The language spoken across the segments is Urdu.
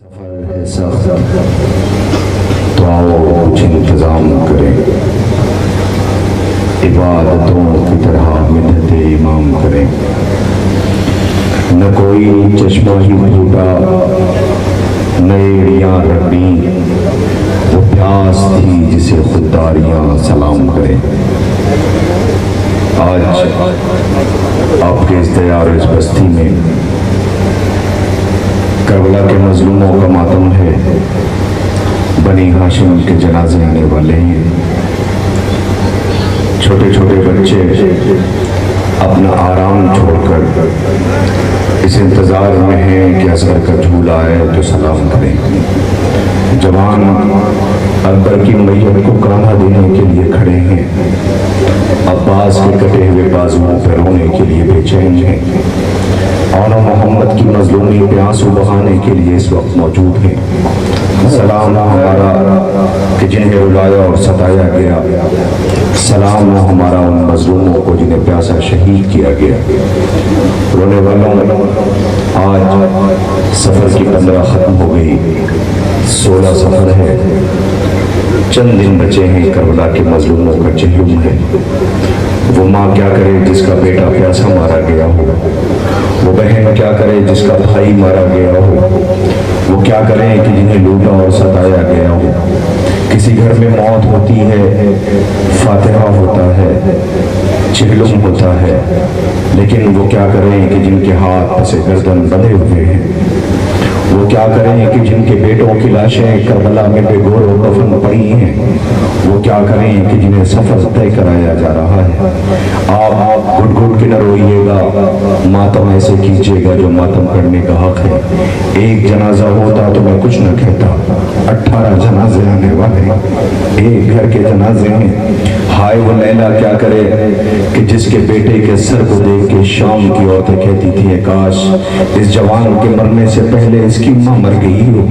سفر ہے سخت تو آؤ کچھ انتظام کریں، عبادتوں کی طرح مدحت امام کریں، نہ کوئی چشمہ ہی پھوٹا نہ ایڑیاں ربی، وہ پیاس تھی جسے خودداریاں سلام کریں۔ آج آپ کے اس دیار اس بستی میں کربلا کے مظلوموں کا ماتم ہے، بنی ہاشم کے جنازے آنے والے ہیں۔ چھوٹے چھوٹے بچے اپنا آرام چھوڑ کر اس انتظار میں ہیں کہ اصغر کا جھولا آئے تو سلام کریں۔ جوان اکبر کی میت کو کاندھا دینے کے لیے کھڑے ہیں، عباس کے کٹے ہوئے بازوؤں پہ رونے کے لیے بے چین ہیں، اور محمد کی مظلومی پہ آنسو بہانے کے لیے اس وقت موجود ہیں۔ سلام ہمارا کہ جنہیں رلایا اور ستایا گیا، سلام ہمارا ان مظلوموں کو جنہیں پیاسا شہید کیا گیا۔ رونے والوں، آج سفر کی 15 ختم ہو گئی، 16 سفر ہے، چند دن بچے ہیں، کربلا کے مظلوموں کا چہلم ہے۔ وہ ماں کیا کرے جس کا بیٹا پیاسا مارا گیا ہو، وہ بہن کیا کرے جس کا بھائی مارا گیا ہو، وہ کیا کریں کہ جنہیں لوٹا اور ستایا گیا ہو۔ کسی گھر میں موت ہوتی ہے، فاتحہ ہوتا ہے، چہلم ہوتا ہے، لیکن وہ کیا کریں کہ جن کے ہاتھ پس گردن بندھے ہوئے ہیں، وہ کیا کریں کہ جن کے بیٹوں کی لاشیں کربلا میں بے گور و کفن پڑی ہیں، وہ کیا کریں کہ جنہیں سفر طے کرایا جا رہا ہے۔ آپ گھٹ گھٹ کے نہ روئیے گا، ماتم ایسے کیجیے گا جو ماتم کرنے کا حق ہے۔ ایک جنازہ ہوتا تو میں کچھ نہ کہتا، 18 جنازے آنے والے، ایک گھر کے جنازے ہیں۔ ہائے وہ لیلا کیا کرے کہ جس کے بیٹے کے سر کو دیکھ کے شام کی عورتیں کہتی تھی کاش اس جوان کے مرنے سے پہلے اس کی ماں مر گئی ہو۔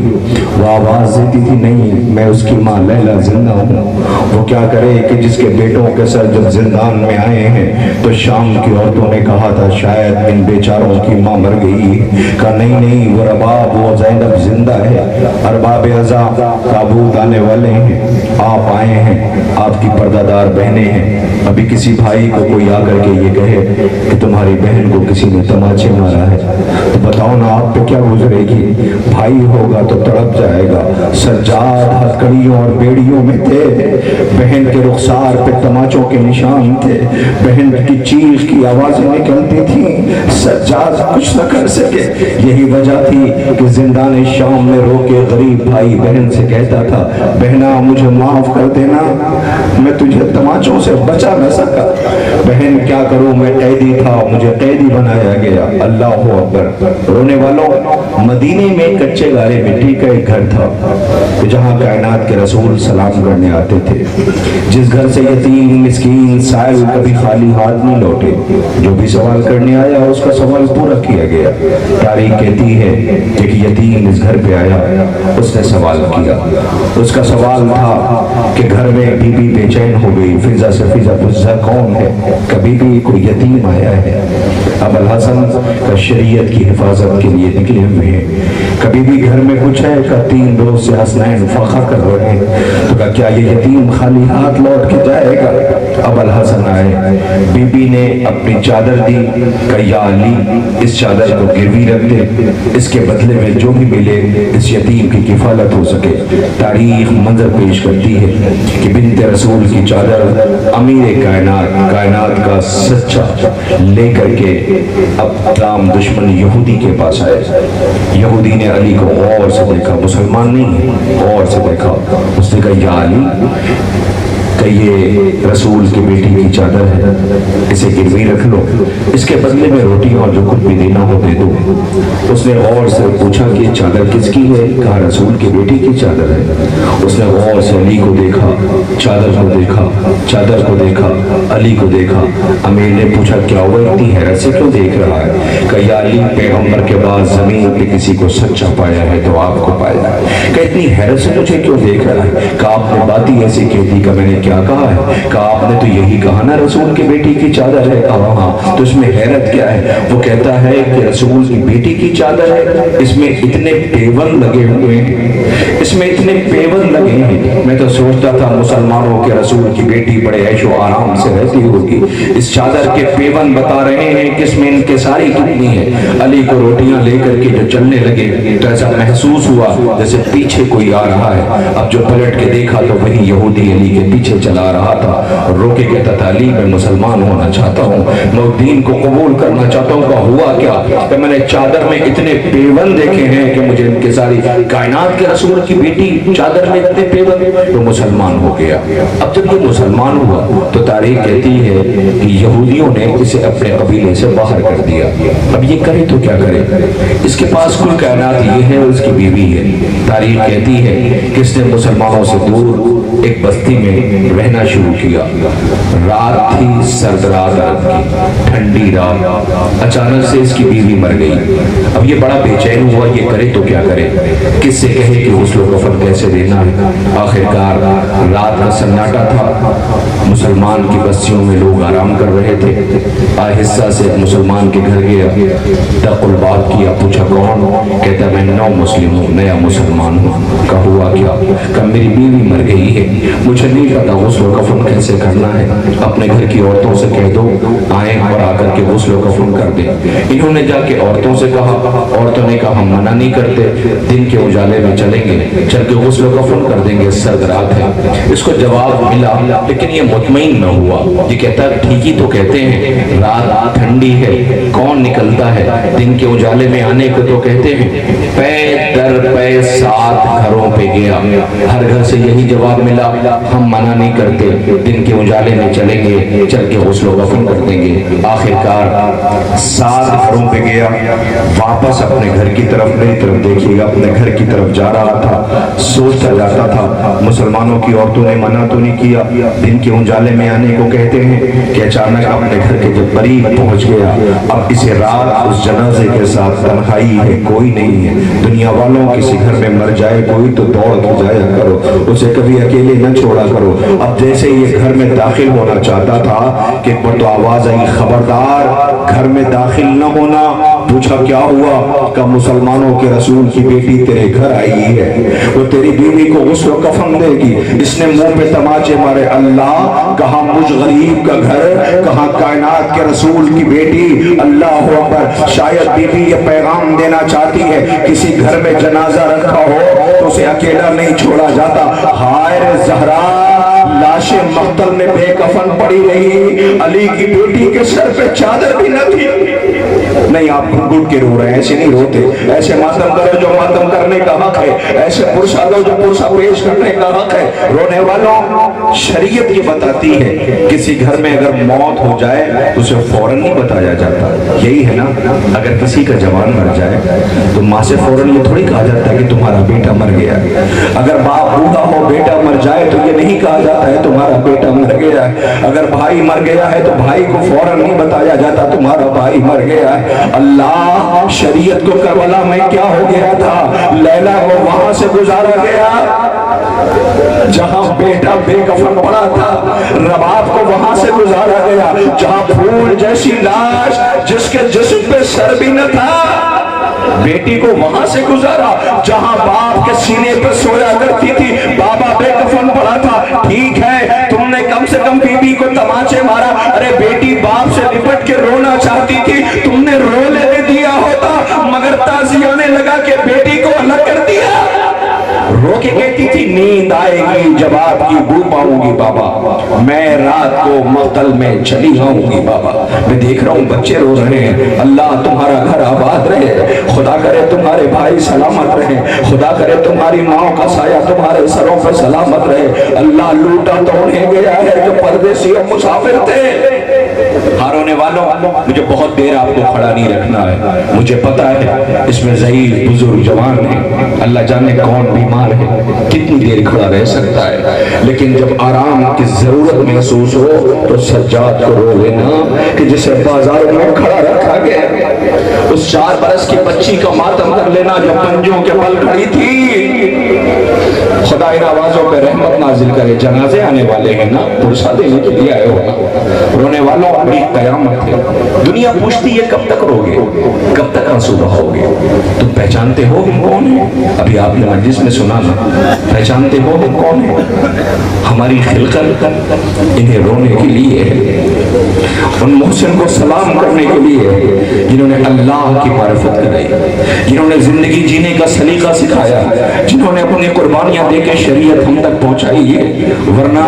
وہ آواز دیتی تھی نہیں، میں اس کی ماں لیلا زندہ ہوں۔ وہ کیا کرے کہ جس کے بیٹوں کے سر جب زندان میں آئے ہیں تو شام کی عورتوں نے کہا تھا شاید ان بیچاروں کی ماں مر گئی، کہا نہیں نہیں، وہ رباب وہ زینب زندہ ہے، ارباب عزا تابوت آنے والے ہیں، آپ آئے ہیں، آپ کی پردہ دار بہنیں ہیں۔ ابھی کسی بھائی کو کوئی آ کر کے یہ کہے کہ تمہاری بہن کو کسی نے تماچے مارا ہے تو بتاؤ نا آپ پہ کیا گزرے گی؟ بھائی ہوگا تو تڑپ جائے گا۔ سجاد ہتھکڑیوں اور بیڑیوں میں تھے، بہن کے رخسار پہ تماچوں کے نشان تھے، بہن کی چیخ کی آوازیں نکلتی تھیں، سجاد کچھ نہ کر سکے۔ یہی وجہ تھی کہ زندان شام میں رو کے غریب بھائی بہن سے کہتا تھا بہنا مجھے معاف کر دینا، میں تجھے تماچوں سے بچا نہ سکا۔ بہن کیا کروں میں قیدی تھا، مجھے قیدی بنایا گیا۔ اللہ اکبر۔ رونے والوں، مدینے میں کچے گارے مٹی کا ایک گھر تھا جہاں کائنات کے رسول سلام کرنے آتے تھے۔ جس گھر سے یتیم مسکین سائل کبھی خالی ہاتھ نہیں لوٹے، جو بھی سوال کرنے آیا اس کا سوال پورا کیا گیا۔ تاریخ کہتی ہے کہ یتیم اس گھر پہ آیا، اس نے سوال کیا، اس کا سوال تھا کہ گھر میں بی بی بے چین ہو گئی، فضا سے فضا فضا کون ہے، کبھی بھی کوئی یتیم آیا ہے؟ اب الحسن کا شریعت کی حفاظت کے لیے نکلے ہوئے ہیں، کبھی بھی گھر میں کچھ ہے کہ 3 روز سے حسنین فخر کر رہے ہیں، تو کہا کیا یہ یتیم خالی ہاتھ لوٹ کے جائے گا؟ اب الحسن آئے، بی بی نے اپنی چادر دی، کہ یا علی اس چادر کو گروی رکھ دے، اس کے بدلے میں جو بھی ملے اس یتیم کی کفالت ہو سکے۔ تاریخ منظر پیش کرتی ہے کہ بنت رسول کی چادر امیر کائنات کا سچا لے کر کے اب دشمن یہودی کے پاس آئے۔ یہودی نے علی کو غور سے دیکھا، مسلمان نہیں، غور سے دیکھا، اس نے کہا یا علی کہ یہ رسول کی بیٹی کی چادر ہے، اسے گروی رکھ لو، اس کے بدلے میں روٹی اور جو کچھ بھی دینا ہو دے دو۔ اس نے غور سے پوچھا کہ یہ چادر کس کی ہے؟ کہا رسول کی بیٹی کی چادر ہے۔ اس نے غور سے علی کو دیکھا، چادر کو دیکھا، چادر کو دیکھا، علی کو دیکھا۔ امیر نے پوچھا کیا وہ اتنی حیرت سے کیوں دیکھ رہا ہے؟ کہ یا علی پیغمبر کے بعد زمین پہ کسی کو سچا پایا ہے تو آپ کو پایا ہے، کہ اتنی حیرت سے مجھے کیوں دیکھ رہا ہے؟ کہ آپ نے بات ہی ایسی کہہ دی کہ میں نے کیا کہا ہے؟ کہا آپ نے تو یہی کہا نا رسول کی بیٹی کی چادر ہے۔ کہا ہاں، تو اس میں حیرت کیا ہے؟ وہ کہتا ہے کہ رسول کی بیٹی کی چادر ہے، اس میں اتنے پیون لگے ہوئے ہیں، اس میں اتنے پیون لگے ہیں، میں تو سوچتا تھا مسلمانوں کے رسول کی بیٹی بڑے عیش و آرام سے رہتی ہوگی۔ اس چادر کے پیون بتا رہے ہیں کہ اس میں انکساری کتنی ہے۔ علی کو روٹیاں لے کر کے جو چلنے لگے تو ایسا محسوس ہوا جیسے پیچھے کوئی آ رہا ہے۔ اب جو پلٹ کے دیکھا تو وہی یہودی علی کے پیچھے چلا رہا تھا، رو کے کہتا تھا علی میں مسلمان ہونا چاہتا ہوں، میں دین کو قبول کرنا چاہتا ہوں۔ کہ ہوا کیا کہ میں نے چادر میں اتنے پیون دیکھے ہیں کہ مجھے انکساری، کائنات کے رسول کی بیٹی چادر میں اتنے پیون، تو مسلمان ہو گیا۔ اب جب یہ مسلمان ہوا تو تاریخ کہتی ہے کہ یہودیوں نے اسے اپنے قبیلے سے باہر کر دیا۔ اب یہ کرے تو کیا کرے؟ اس کے پاس کل کائنات یہ ہے، اس کی بیوی ہے۔ تاریخ کہتی ہے کہ اس نے مسلمانوں سے دور ایک بستی میں رہنا شروع کیا۔ رات تھی، سرد رات کی، ٹھنڈی رات، اچانک سے اس کی بیوی مر گئی۔ اب یہ بڑا بے چین ہوا، یہ کرے تو کیا کرے، کس سے کہے کہ غسل و کفن کیسے دینا ہے۔ آخرکار رات کا سناٹا تھا، مسلمان کی بستیوں میں لوگ آرام کر رہے تھے۔ آہستہ سے مسلمان کے گھر گیا، دق الباب کیا، پوچھا کون؟ کہتا میں نو مسلم ہوں، نیا مسلمان ہوں۔ کہا ہوا کیا؟ کہ میری بیوی مر گئی ہے، مجھے نہیں پتا غسل و کفن کیسے کرنا ہے، اپنے گھر کی عورتوں سے کہہ دو آئیں اور آ کر کے غسل و کفن کر دیں۔ انہوں نے جا کے عورتوں سے کہا، عورتوں نے کہا ہم منع نہیں کرتے، دن کے اجالے میں چلیں گے، چل کے غسل و کفن کر دیں گے، سرد رات ہے۔ اس کو جواب ملا لیکن یہ مطمئن نہ ہوا، یہ کہتا ٹھیک ہی تو کہتے ہیں، رات ٹھنڈی ہے، کون نکلتا ہے، دن کے اجالے میں آنے کو تو کہتے ہیں۔ پے در پے 7 گھروں پہ گیا، ہر گھر سے یہی جواب ملا، ہم منع نہیں کرتے، دن کے اجالے میں چلیں گے، چل کے غسل و کفن کر دیں گے۔ آخرکار 7 گھروں پہ گیا، واپس اپنے گھر کی طرف، میری طرف دیکھیے گا، اپنے گھر کی طرف جا رہا تھا، سوچتا جاتا تھا مسلمانوں کی عورتوں نے منع تو نہیں کیا، دن کے اجالے میں آنے کو کہتے ہیں، کہ اچانک اپنے گھر کے جب قریب پہنچ گیا، اب اسے رات اس جنازے کے ساتھ تنہائی ہے، کوئی نہیں ہے، دنیا والوں کسی گھر میں مر جائے کوئی تو دوڑ کے جایا کرو، اسے کبھی اکیلے نہ چھوڑا کرو۔ اب جیسے یہ گھر میں داخل ہونا چاہتا تھا کہ ایک بار تو آواز آئی، خبردار گھر میں داخل نہ ہونا۔ پوچھا کیا ہوا؟ کہ مسلمانوں کے رسول کی بیٹی تیرے گھر آئی ہے، وہ تیری بیوی کو غسل و کفن دے گی۔ اس نے منہ پہ تماچے مارے، اللہ کہاں مجھ غریب کا گھر، کہاں کائنات کے رسول کی بیٹی، اللہ اکبر۔ شاید بیوی یہ پیغام دینا چاہتی ہے کسی گھر میں جنازہ رکھا ہو تو اسے اکیلا نہیں چھوڑا جاتا۔ ہائے زہرا، لاشیں مقتل میں بے کفن پڑی رہی، علی کی بیٹی کے سر پہ چادر بھی نہ تھی۔ نہیں آپ گھٹ کے رو رہے ہیں، ایسے نہیں روتے، ایسے ماتم کرو جو ماتم کرنے کا حق ہے، ایسے پرسہ دو جو پرسہ پیش کرنے کا حق ہے۔ رونے والوں، شریعت یہ بتاتی ہے کسی گھر میں اگر موت ہو جائے تو اسے فوراً نہیں بتایا جاتا، یہی ہے نا، اگر کسی کا جوان مر جائے تو ماں سے فوراً یہ تھوڑی کہا جاتا ہے کہ تمہارا بیٹا مر گیا۔ اگر باپ بوڑھا ہو بیٹا مر جائے تو یہ نہیں کہا جاتا ہے تمہارا بیٹا مر گیا ہے۔ اگر بھائی مر گیا ہے تو بھائی کو فوراً نہیں بتایا جاتا تمہارا بھائی مر گیا ہے۔ اللہ، شریعت کو کربلا میں کیا ہو گیا تھا، لیلا کو وہاں سے گزارا گیا جہاں بیٹا بے کفن پڑا تھا، رباب کو وہاں سے گزارا گیا جہاں پھول جیسی لاش جس کے جسم پہ سر بھی نہ تھا، بیٹی کو وہاں سے گزارا جہاں باپ کے سینے پہ سویا کرتی تھی، بابا بے کفن پڑا تھا۔ ٹھیک ہے تم نے کم سے کم بیوی کو تماچے مارا، ارے بیٹی باپ سے لپٹ کے رونا چاہتی تھی، تم نے رو لینے دیا ہوتا، مگر تازیانے لگا کے بیٹی کو الگ کر دیا۔ رو کے کہتی تھی نیند آئے گی جب آپ کی بو پاؤں گی بابا، میں رات کو مقتل میں چلی آؤں گی بابا، میں دیکھ رہا ہوں بچے رو رہے ہیں، اللہ تمہارا گھر آباد رہے، خدا کرے تمہارے بھائی سلامت رہے، خدا کرے تمہاری ماں کا سایہ تمہارے سروں پہ سلامت رہے۔ اللہ لوٹا تو انہیں گیا ہے جو پردیسی اور مسافر تھے۔ ہارونے والوں، مجھے بہت دیر آپ کو کھڑا نہیں رکھنا ہے، مجھے پتا ہے اس میں ضعیف بزرگ جوان ہیں، اللہ جانے کون بیمار ہے، کتنی دیر کھڑا رہ سکتا ہے، لیکن جب آرام کی ضرورت محسوس ہو تو سجاد کو رو لینا کہ جسے بازاروں میں کھڑا رکھا گیا، اس 4 برس کی بچی کا ماتم کر لینا جو پنجوں کے بل کھڑی تھی۔ خدا ان آوازوں پہ رحمت نازل کرے. جنازے آنے والے ہیں نا, پرسہ دینے کے لیے آئے ہو نا, رونے والوں ابھی قیامت ہے. دنیا پوچھتی ہے کب تک روگے, کب تک آنسو بہاؤگے. تم پہچانتے ہو ہم کون ہیں؟ ابھی آپ نے مجلس میں سنا نا, پہچانتے ہو ہم کون ہیں؟ ہماری خلقت انہیں رونے کے لیے ہے, ان محسن کو سلام کرنے کے لیے ہے جنہوں نے اللہ کی معرفت کرائی, جنہوں نے زندگی جینے کا سلیقہ سکھایا, جنہوں نے اپنی قربانیاں دے کے شریعت ہم تک پہنچائی ہے. ورنہ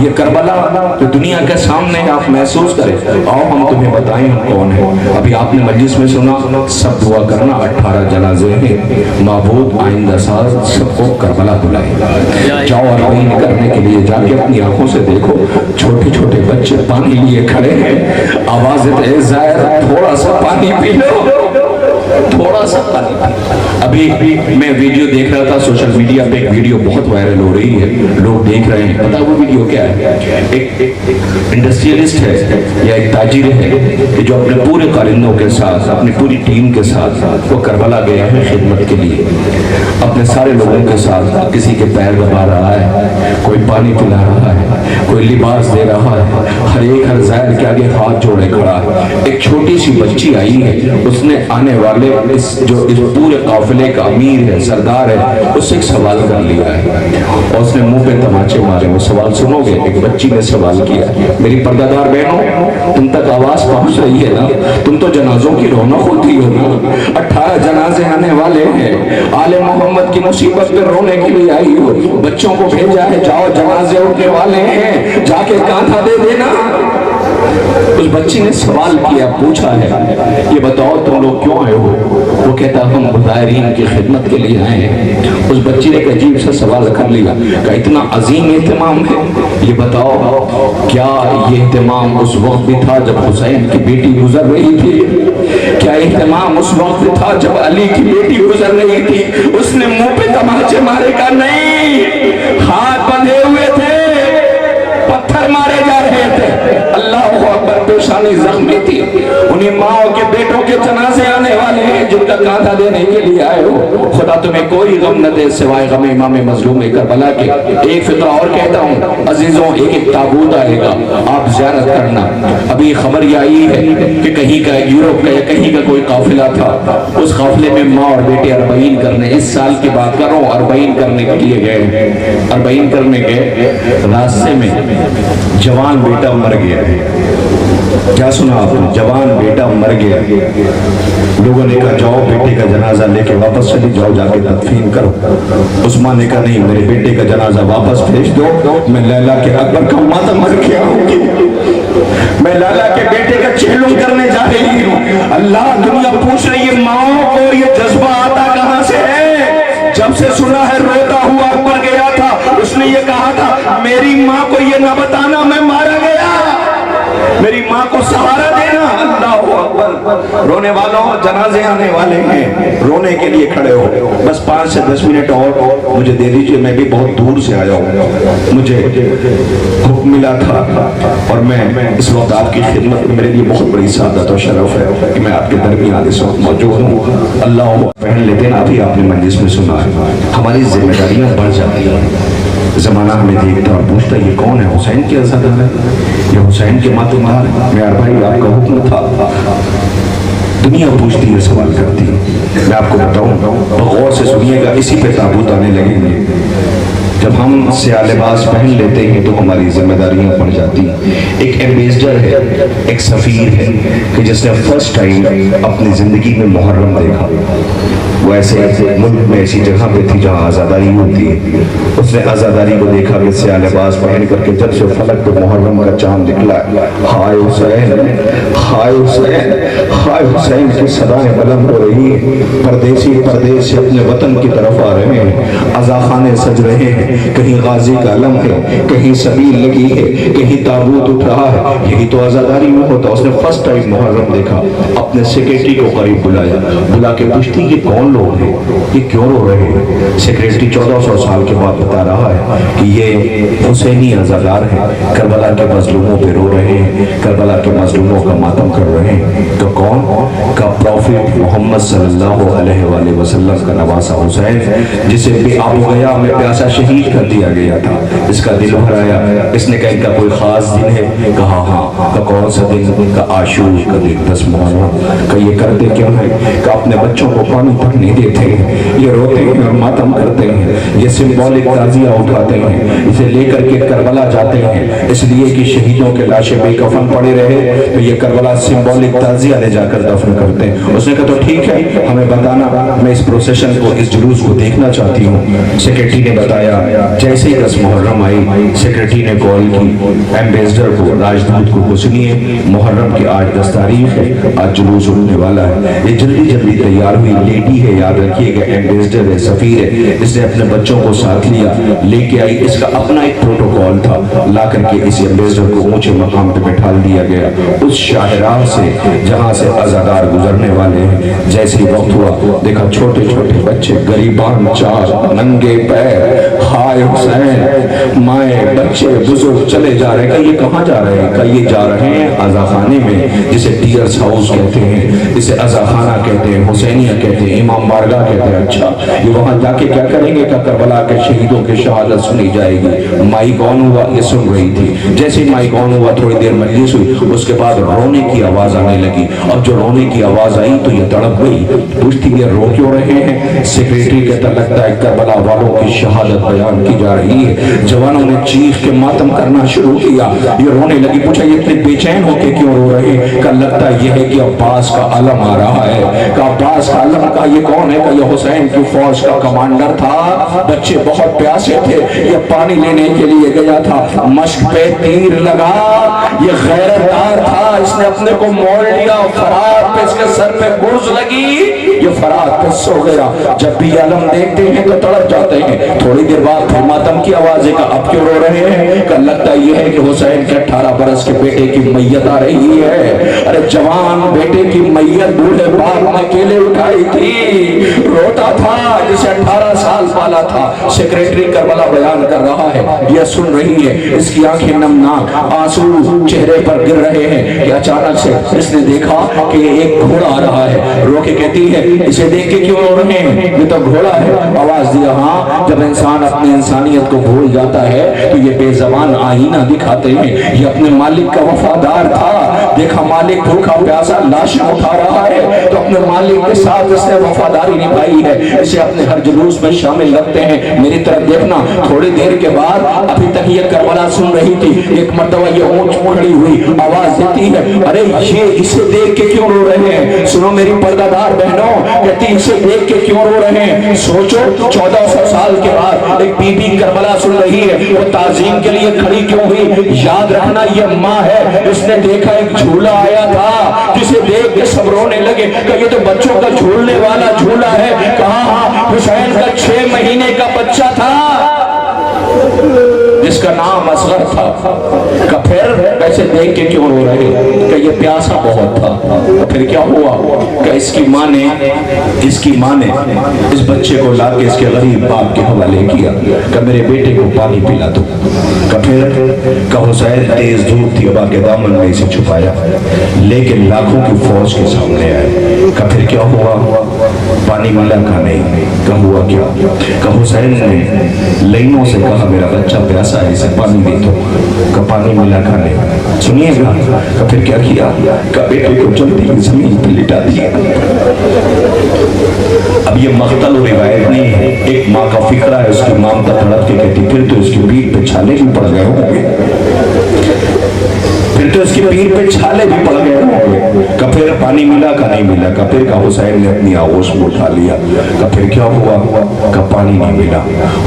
یہ کربلا تو دنیا کے سامنے آپ محسوس کریں. آؤ ہم تمہیں بتائیں ہم کون ہیں. ابھی آپ نے مجلس میں سنا, سب دعا کرنا, 18 جنازے ہیں. معبود آئندہ سال سب کو کربلا بلائے. جاؤ عربین کرنے کے لیے جا کے اپنی آنکھوں سے دیکھو, چھوٹے چھوٹے بچے پانی لیے کھڑے ہیں. آواز اے زائر تھوڑا سا پانی پی لو, تھوڑا سا پانی. ابھی میں ویڈیو دیکھ رہا تھا سوشل میڈیا پہ, ایک ویڈیو بہت وائرل ہو رہی ہے, لوگ دیکھ رہے ہیں. پتہ وہ ویڈیو کیا ہے؟ ایک انڈسٹریلسٹ ہے یا ایک تاجر ہے کہ جو اپنے پورے کارندوں کے ساتھ, اپنی پوری ٹیم کے ساتھ وہ کربلا گیا ہے خدمت کے لیے. اپنے سارے لوگوں کے ساتھ کسی کے پیر دبا رہا ہے, کوئی پانی پلا رہا ہے, کوئی لباس دے رہا ہے, ہر ایک ہر زائر کے آگے ہاتھ جوڑے کھڑا ہے. ایک چھوٹی سی بچی آئی ہے, اس نے آنے والے جو اس پورے قافلے کا امیر ہے, سردار ہے, اس سے ایک سوال کر لیا ہے اور اس نے منہ پہ تماچے مارے. وہ سوال سنو گے؟ ایک بچی نے سوال کیا, میری پردہ دار بہنوں تم تک آواز پہنچ رہی ہے نا, تم تو جنازوں کی رونق ہوتی ہو نا, 18 جنازے آنے والے ہیں, آل محمد کی مصیبت پہ رونے کے لیے آئی ہو, بچوں کو بھیجا ہے, جاؤ جنازے اٹھنے والے ہیں, جا کے کانٹا دے دینا. اس بچی نے سوال کیا, پوچھا ہے یہ بتاؤ تم لوگ کیوں آئے ہو؟ وہ کہتا ہم مظاہرین کی خدمت کے لیے آئے ہیں. اس بچی نے ایک عجیب سا سوال کر لیا کہ اتنا عظیم اہتمام ہے, یہ بتاؤ کیا یہ اہتمام اس وقت بھی تھا جب حسین کی بیٹی گزر رہی تھی؟ کیا اہتمام اس وقت بھی تھا جب علی کی بیٹی گزر رہی تھی؟ اس نے منہ پہ تماچے مارے, کا نہیں, ہاتھ بندھے ہوئے تھے, پتھر مارے جا رہے تھے, اللہ اکبر, پیشانی زخمی تھی. انہیں ماں کے بیٹوں کے جنازے آنے والے ہیں جن کا کانٹا دینے کے لیے آئے ہو. خدا تمہیں کوئی غم نہ دے سوائے غم امام مظلوم کربلا کے. ایک فقرہ اور کہتا ہوں عزیزوں, ایک تابوت آئے گا, آپ زیارت کرنا. ابھی خبر یہ آئی ہے کہ کہیں کا یورپ کا یا کہیں کا کوئی قافلہ تھا, اس قافلے میں ماں اور بیٹے اربعین کرنے, اس سال کی بات کر رہا ہوں, اربعین کرنے کے لیے گئے. اربعین کرنے گئے, راستے میں جوان بیٹا مر گیا. کیا سنا آپ نے؟ جوان بیٹا مر گیا. لوگوں نے کہا جاؤ بیٹے کا جنازہ لے کے واپس چلی جاؤ, جا کے تدفین کرو. عثمان نے کہا نہیں, میرے بیٹے کا جنازہ واپس بھیج دو, میں لیلا کے اکبر کا ماتم مر کے آؤں گی, میں لیلا کے بیٹے کا چہلم کرنے جا رہی ہوں. اللہ, دنیا پوچھ رہی ہے ماں کو یہ جذبہ آتا کہاں سے ہے؟ جب سے سنا ہے روتا ہوا اکبر گیا تھا, اس نے یہ کہا تھا میری ماں کو یہ نہ بتانا میں مارا گیا, میری ماں کو سہارا دینا. اللہ اکبر. رونے والوں, جنازے آنے والے ہیں, رونے کے لیے کھڑے ہو. بس 5 سے 10 منٹ اور مجھے دے دیجئے, میں بھی بہت دور سے آیا ہوں, مجھے حکم ملا تھا اور میں اس وقت آپ کی خدمت میں, میرے لیے بہت بڑی سعادت اور شرف ہے کہ میں آپ کے درمیان اس وقت موجود ہوں. اللہ پہن لیتے ہیں. ابھی آپ نے مجلس میں سنا ہے, ہماری ذمہ داریاں بڑھ جاتی ہیں. زمانہ ہمیں دیکھتا اور پوچھتا یہ کون ہے؟ حسین کے عزادار ہے, یہ حسین کے ماتمدار ہے. میرے بھائی آپ کا حکم تھا. دنیا پوچھتی ہے, سوال کرتی ہے. میں آپ کو بتاؤں, غور سے سنیے گا, اسی پہ تابوت آنے لگیں گے. جب ہم سیاہ لباس پہن لیتے ہیں تو ہماری ذمہ داریاں بڑھ جاتی ہیں. ایک ایمبیسڈر ہے, ایک سفیر ہے کہ جس نے فرسٹ ٹائم اپنی زندگی میں محرم دیکھا. وہ ایسے ملک میں ایسی جگہ پہ تھی جہاں آزاداری ہوتی ہے. اس نے آزاداری کو دیکھا کہ سیاہ لباس پہن کر کے جب سے فلک پہ محرم کا چاند نکلا, ہائے حسین, ہائے حسین, ہائے حسین کی صدائیں بلند ہو رہی ہیں. پردیسی پردیس سے اپنے وطن کی طرف آ رہے ہیں, عزاخانے سج رہے ہیں, کہیں غازی کا علم ہے, کہیں سبیل لگی ہے, کہیں تابوت اٹھ رہا ہے. یہی تو آزاداری میں ہوتا. اس نے فرسٹ ٹائم محرم دیکھا, اپنے سیکریٹری کو قریب بلایا, بلا کے پوچھتی یہ کون لوگ ہیں, یہ کیوں رو رہے ہیں؟ سیکریٹری 1400 سال کے بعد بتا رہا ہے کہ یہ حسینی عزادار ہیں, کربلا کے مظلوموں پہ رو رہے ہیں, کربلا کے مظلوموں کا ماتم کر رہے ہیں. تو کون؟ کا پروفیٹ محمد صلی اللہ علیہ وآلہ وسلم کا نواسا حسین جسے بے آب و گیا میں پیاسا شہید کر دیا گیا تھا، اس کا دل بھر آیا۔ اس نے کہا ان کا کوئی خاص دن ہے؟ کہا ہاں۔ کا کون سا دن؟ کا عاشور کا دن، 10 محرم۔ کہ یہ کرتے کیوں ہیں؟ کہ اپنے بچوں کو پانی تک نہیں دیتے ہیں، یہ روتے ہیں اور ماتم کرتے ہیں، یہ سمبولک تعزیہ اٹھاتے ہیں، اسے لے کر کے کربلا جاتے ہیں اس لیے کہ شہیدوں کے لاشیں بے کفن پڑے رہے، تو یہ کربلا سمبولک تعزیہ لے جا کر دفن کرتے ہیں۔ اس نے کہا تو ٹھیک ہے، ہمیں بتانا، میں اس پروسیشن کو، اس جلوس کو دیکھنا چاہتی ہوں۔ سیکریٹری نے بتایا۔ جیسے ہی 10 محرم آئی، سیکریٹری نے کال کی ایمبیسڈر کو، راجدوت کو، سنیے محرم کی آج 10 تاریخ ہے، آج جلوس اٹھنے والا ہے۔ یہ جلدی جلدی تیار ہوئی، لیڈی ہے، یاد رکھیے گا، ایمبیسڈر ہے، سفیر ہے، اس نے اپنے بچوں کو ساتھ لیا، لے کے آئی۔ اس کا اپنا ایک پروٹوکول تھا، لا کر کے اس ایمبیسڈر کو اونچے مقام پہ بٹھا دیا گیا، اس شاہراہ سے جہاں سے عزادار گزرنے والے ہیں۔ جیسے ہی وقت ہوا، دیکھا چھوٹے چھوٹے بچے، غریبان چار، ننگے پیر، ہائے حسین، مائیں، بچے، بزرگ چلے جا رہے ہیں۔ کہ یہ کہاں جا رہے ہیں؟ کہ یہ جا رہے ہیں عزا خانے میں، جسے ڈیئرس ہاؤس کہتے ہیں، اسے عزا خانہ کہتے ہیں، حسینیہ کہتے ہیں، امام بارگاہ کہتے ہیں۔ اچھا، یہ وہاں جا کے کیا کریں گے؟ کہ کربلا کے شہیدوں کی شہادت سنی جائے گی۔ مائک آن ہوا، یہ سن رہی تھی۔ جیسے مائک آن ہوا، تھوڑی دیر مجلس ہوئی، اس کے بعد رونے کی آواز آنے لگی۔ اب جو رونے کی آواز آئی تو یہ تڑپ گئی، پوچھتی یہ رو کیوں رہے ہیں؟ سیکریٹری کہتا لگتا ہے کربلا والوں کی شہادت بیان کی جا رہی ہے۔ جوانوں نے چیخ کے ماتم کرنا شروع کیا، یہ رونے لگی۔ پوچھا یہ اتنے بے چین ہو کے کیوں رو رہے ہیں؟ کہ لگتا یہ ہے کہ عباس کا علم آ رہا ہے۔ کہ عباس کا علم، کا یہ کون ہے؟ کہ یہ حسین کی فوج کا کمانڈر تھا، بچے بہت پیاسے تھے، یہ پانی لینے کے لیے گیا تھا، مشق پہ تیر لگا، یہ غیرتدار تھا، اس نے اپنے کو موڑ لیا، فرات پہ اس کے سر پہ گرز لگی، یہ فرات پہ سو گیا۔ جب بھی علم دیکھتے ہیں تو تڑپ جاتے ہیں۔ تھوڑی دیر بعد پھر ماتم کی آواز ہے کہ اب کیوں رو رہے ہیں؟ کہ لگتا یہ ہے کہ حسین کے 18 برس کے بیٹے کی میت آ رہی ہے۔ ارے جوان بیٹے کی میت بوڑھے باپ نے اکیلے اٹھائی تھی، روتا تھا، جسے 18 سال والا تھا۔ سیکریٹری کربلا بیان کر رہا ہے، یہ سن رہی ہے، اس کی آنکھیں نمناک، آنسو چہرے پر گر رہے ہیں کہ اچانک سے اس نے دیکھا کہ ایک گھوڑا آ رہا ہے۔ رو کے کہتی ہے اسے دیکھ کے کیوں رو رہے ہیں؟ یہ تو گھوڑا ہے۔ آواز دیا ہاں، جب انسان اپنی انسانیت کو بھول جاتا ہے تو یہ بے زبان آئینہ دکھاتے ہیں۔ یہ اپنے مالک کا وفادار تھا، دیکھا مالک بھوکا پیاسا لاشیں اٹھا رہا ہے تو اپنے مالک کے ساتھ اس نے وفاداری نبھائی ہے، اسے اپنے ہر جلوس میں شامل رکھتے ہیں۔ میری طرف دیکھنا۔ تھوڑی دیر کے بعد، ابھی تک یہ کربلا سن رہی تھی، ایک مرتبہ یہ اونچ کھڑی ہوئی، آواز دیتی ہے ارے یہ اسے دیکھ کے کیوں رو رہے ہیں؟ سنو میری پردہ دار بہنوں، کہتی اسے دیکھ کے کیوں رو رہے ہیں؟ سوچو 1400 سال کے بعد ایک بی بی کربلا سن رہی ہے، وہ تعظیم کے لیے کھڑی کیوں ہوئی؟ یاد رکھنا یہ ماں ہے، اس نے دیکھا ایک جھولا آیا تھا جسے دیکھ کے سب رونے لگے کہ یہ تو بچوں کا جھولنے والا جھولا ہے۔ کہاں ہاں حسین کا 6 مہینے کا بچہ تھا جس کا نام اصغر تھا۔ کہ پھر ایسے دیکھ کے کیوں رو رہے؟ کہ یہ پیاسا بہت تھا۔ پھر کیا ہوا؟ کہ اس کی ماں نے اس بچے کو لا کے اس کے غریب باپ کے حوالے کیا کہ میرے بیٹے کو پانی پلا دو۔ کہ پھر کہ حسین تیز دھوپ تھی، ابا کے دامن میں اسے چھپایا، لیکن لاکھوں کی فوج کے سامنے آئے۔ کہ پھر کیا ہوا؟ پانی ملا کا نہیں۔ کہ ہوا کیا؟ کہ حسین نے لینوں سے کہا میرا بچہ پیاسا ہے، اسے پانی دے دو۔ کہ پانی ملا کا نہیں۔ سنیے گا کہ پھر کیا کیا؟ کہ بیٹے کو جلدی زمین پہ لٹا دیا۔ اب یہ مقتل و روایت نہیں ہے، ایک ماں کا فکرہ ہے۔ اس کی مامتا تڑپ کے کہتی پھر تو اس کی پیٹھ پہ چھالے بھی پڑ گئے ہوں گے، پھر تو اس کی پیٹھ پہ چھالے بھی پڑ گئے ہوں گے۔ کہ پھر پانی ملا کا نہیں ملا۔ کہ پھر کہ حسین نے اپنی آغوش کو اٹھا لیا۔ کہ پھر کیا ہوا؟ کہ پانی نہیں ملا۔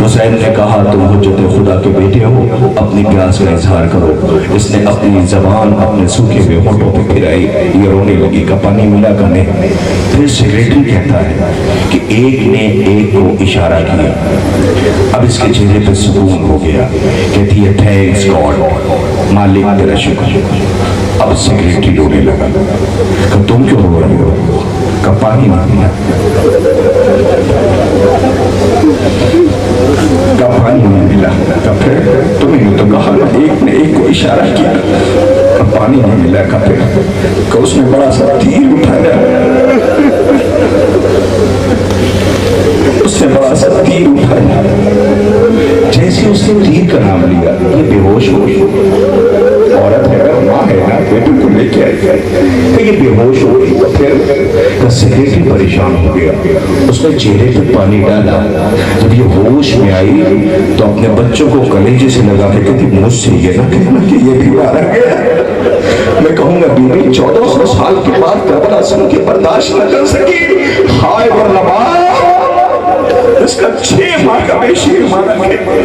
حسین نے کہا تم حجت خدا کے بیٹے ہو، اپنی پیاس کا اظہار کرو۔ اس نے اپنی زبان اپنے سوکھے ہوئے ہونٹوں پہ پھرائی، یہ رونے لگی۔ کہ پانی ملا کا نہیں۔ پھر سیکریٹری کہتا ہے کہ ایک نے ایک کو اشارہ کیا، اب اس کے چہرے پہ سکون ہو گیا۔ کہتی ہے تھینکس گاڈ، مالک تیرا شکر۔ اب سیکریٹری رونے لگا۔ کہ تم کیوں رو رہے ہو؟ کہ پانی نہیں ملا۔ کہ پانی نہیں ملا۔ کہ پھر تمہیں تو کہا ایک نے بیٹی کو اشارہ کیا، پانی نہیں ملا کپے کہ اس نے بڑا سا تیر اٹھایا، اس نے بڑا سا تیر اٹھایا، جیسے اس نے تیر کا نام لیا یہ بے ہوش ہو گئی۔ عورت ہے ماں ہے نا، بیٹے کو لے کے آئی تو یہ بے ہوش ہو گئی، پھر سیکریٹری پریشان ہو گیا، اس نے چہرے پہ پانی ڈالا، جب یہ ہوش میں آئی تو اپنے بچوں کو کلیجے سے لگا کے کہتی مجھ سے یہ نہ کہنا کہ یہ بھی مارا گیا۔ میں کہوں گا بیوی 1400 سال کے بعد کربلا سن کے برداشت نہ کر سکی، ہائے برنبا اس کا 6 ماہ کا بے شیر مارا گیا۔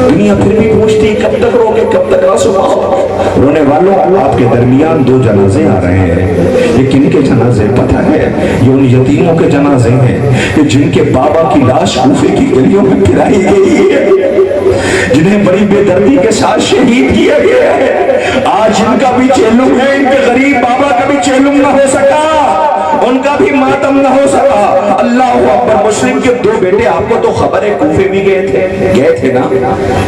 دنیا پھر بھی پوچھتی کب تک روکے کب تک آنسو بہاؤ۔ رونے والوں آپ کے درمیان 2 جنازے آ رہے ہیں، یہ کن کے جنازے پتہ ہے؟ یہ ان یتیموں کے جنازے ہیں کہ جن کے بابا کی لاش کوفے کی گلیوں میں پھرائی گئی ہے، جنہیں بڑی بے دردی کے ساتھ شہید کیا گیا ہے۔ آج ان کا بھی چیلم ہے، ان کے غریب بابا کا بھی چیلم نہ ہو سکا، ان کا بھی ماتم نہ ہو سکا۔ اللہ اکبر۔ مسلم کے 2 بیٹے، آپ کو تو خبر ہے کوفے بھی گئے تھے نا،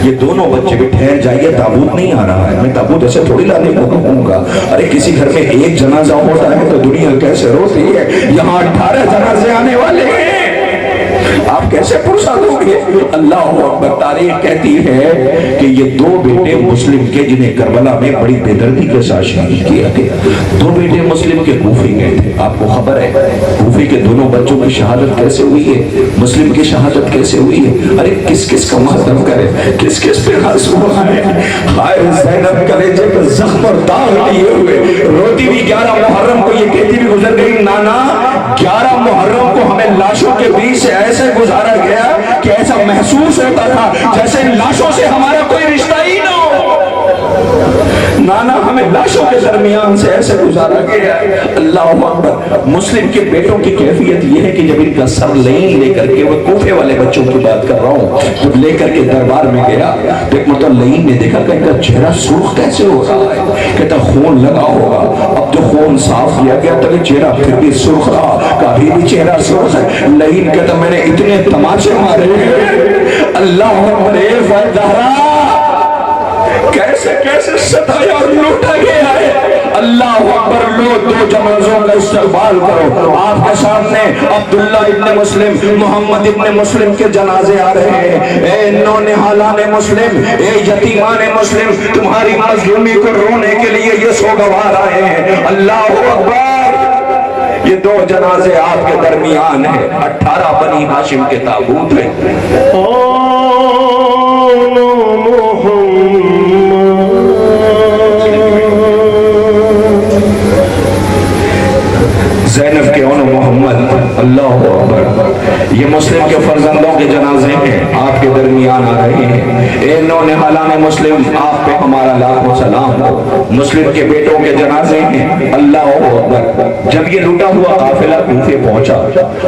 یہ دونوں بچے بھی ٹھہر جائیے، تابوت نہیں آ رہا ہے، میں تابوت ایسے تھوڑی لانے کو کہوں گا۔ ارے کسی گھر میں ایک جنازہ ہوتا ہے تو دنیا کیسے روتی ہے، یہاں 18 جنازے آنے والے ہیں، آپ کیسے پرسا دو گے؟ اللہ اکبر۔ تاریخ کہتی ہے کہ یہ 2 بیٹے مسلم کے جنہیں کربلا میں بڑی بے دردی کے ساتھ شہید کیا گیا، 2 بیٹے مسلم کے کوفے گئے تھے۔ آپ کو خبر ہے کوفے کے دونوں بچوں کی شہادت کیسے ہوئی ہے، مسلم کی شہادت کیسے ہوئی ہے؟ ارے کس کس کا ماتم کرے، کس کس پہ ہنس ہوا ہے؟ ہائے زینب کلیجے پہ زخم اور داغ لیے ہوئے روتی بھی 11 محرم کو یہ کہتی بھی گزر گئی، نانا 11 محرم کو ہمیں لاشوں کے بیچ سے ایسے گزارا گیا کہ ایسا محسوس ہوتا تھا جیسے لاشوں سے ہمارا کوئی رشتہ ہی نہ ہو۔ نانا ہمیں لاشوں کے درمیان سے ایسے گزارا گیا۔ اللہ اکبر۔ مسلم کے بیٹوں کی کیفیت یہ ہے کہ جب ان کا سر لین لے کر کے، وہ کوفے والے بچوں کی بات کر رہا ہوں، جب لے کر کے دربار میں گیا تو ایک مرتبہ لین نے دیکھا کہ ان کا چہرہ سرخ کیسے ہو رہا ہے، کہتا خون لگا ہوگا۔ اب جو خون صاف کیا گیا تو چہرہ پھر بھی سرخ رہا، کبھی بھی چہرہ سرخ ہے۔ لین کہتا میں نے اتنے تماچے مارے ہیں، اللہ اکبر، کیسے کیسے ستایا اور لوٹا گیا ہے۔ اللہ اکبر۔ لو 2 جنازوں کا استقبال کرو، آپ کے سامنے عبداللہ ابن مسلم، محمد ابن مسلم کے جنازے آ رہے ہیں۔ اے نونہالان مسلم، اے یتیمان مسلم، تمہاری مظلومی کو رونے کے لیے یہ سوگوار آئے ہیں۔ اللہ اکبر۔ یہ 2 جنازے آپ کے درمیان ہیں، 18 بنی ہاشم کے تابوت ہیں۔ زینب کے اون محمد، اللہ اکبر۔ یہ مسلم کے فرزندوں کے جنازے ہیں، آپ کے درمیان آ رہے ہیں۔ اے نونہالان مسلم، آپ پہ ہمارا لاکھوں سلام ہو۔ مسلم کے بیٹوں کے جنازے ہیں، اللہ اکبر۔ جب یہ لوٹا ہوا قافلہ کوفے پہنچا،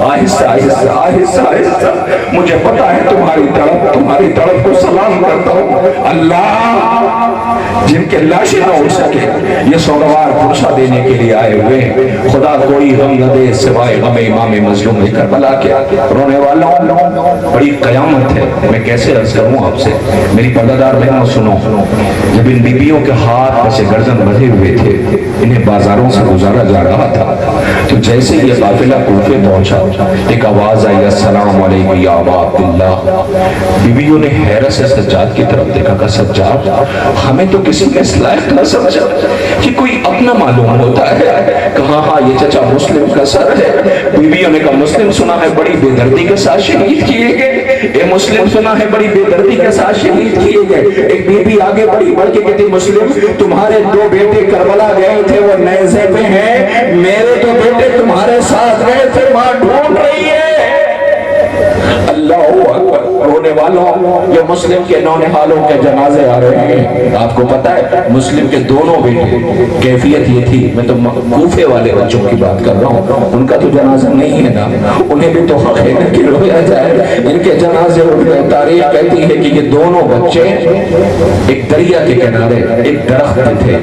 آہستہ آہستہ آہستہ آہستہ، مجھے پتا ہے تمہاری طرف کو سلام کرتا ہوں۔ اللہ جن کے لاشیں نہ اٹھ سکے، یہ سوگوار پرسا دینے کے لیے آئے ہوئے ہیں۔ خدا کوئی غم نہ دے سوائے غم امام مظلوم کربلا کے۔ رونے والوں بڑی قیامت ہے، میں کیسے عرض کروں آپ سے، میری پردہ بہنوں سنو، جب ان بیبیوں کے ہاتھ پسے گردن بندھے ہوئے تھے، انہیں بازاروں سے گزارا جا رہا تھا، تو جیسے یہ قافلہ کوفے پہنچا، ایک آواز آئی، السلام علیکم یا ابا عبداللہ۔ بیبیوں نے حیرت سے سجاد کی طرف دیکھا کہ سجاد، ہمیں تو کسی نے اس لائق نہ سمجھا کہ کوئی اپنا معلوم ہوتا ہے۔ کہا ہاں یہ چچا مسلم کا سر ہے۔ بیویوں نے کہا مسلم سنا ہے بڑی بے دردی کے ساتھ شہید کیے گئے، اے مسلم سنا ہے بڑی بے دردی کے ساتھ شہید کیے گئے۔ ایک بیوی آگے بڑی بڑھ کے کہتی مسلم تمہارے 2 بیٹے کربلا گئے تھے، وہ نیزے پہ ہیں، میرے 2 بیٹے تمہارے ساتھ گئے تھے، ماں ڈھونڈ رہی ہے۔ اللہ اکبر۔ رونے والوں، یہ مسلم کے نونہالوں کے جنازے آ رہے ہیں۔ آپ کو پتا ہے مسلم کے دونوں بیٹے، کیفیت یہ تھی، میں تو کوفے والے بچوں کی بات کر رہا ہوں، ان کا تو جنازہ نہیں ہے نا، انہیں بھی تو حق ہے نا کہ رویا جائے، ان کے جنازے اٹھ گئے۔ تاریخ کہتی ہے کہ یہ دونوں بچے ایک دریا کے کنارے ایک درخت پہ تھے،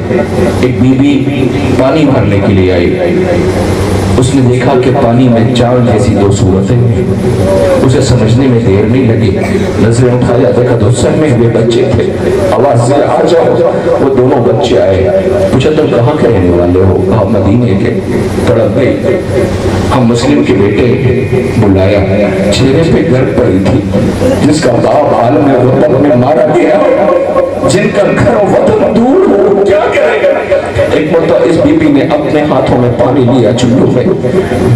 ایک بی بی پانی بھرنے کے لیے آئی، اس نے دیکھا کہ پانی میں چاند جیسی دو صورتیں ہیں. اسے سمجھنے میں دیر نہیں لگی. نظریں اٹھایا دیکھا تو سر میں ہوئے بچے تھے. آواز سے آ جاؤ. وہ دونوں بچے آئے. پوچھا تم کہاں کے رہنے والے ہو؟ کہا مدینے کے. تڑپ گئی. ہم مسلم کے بیٹے. بلایا. چہرے پہ گرد پڑی تھی. جس کا باپ عالم وطن میں مارا گیا، جن کا گھر و وطن دور ہو، کیا کرے گا؟ ایک مرتبہ اس بی بی نے اپنے ہاتھوں میں پانی لیا چلو میں،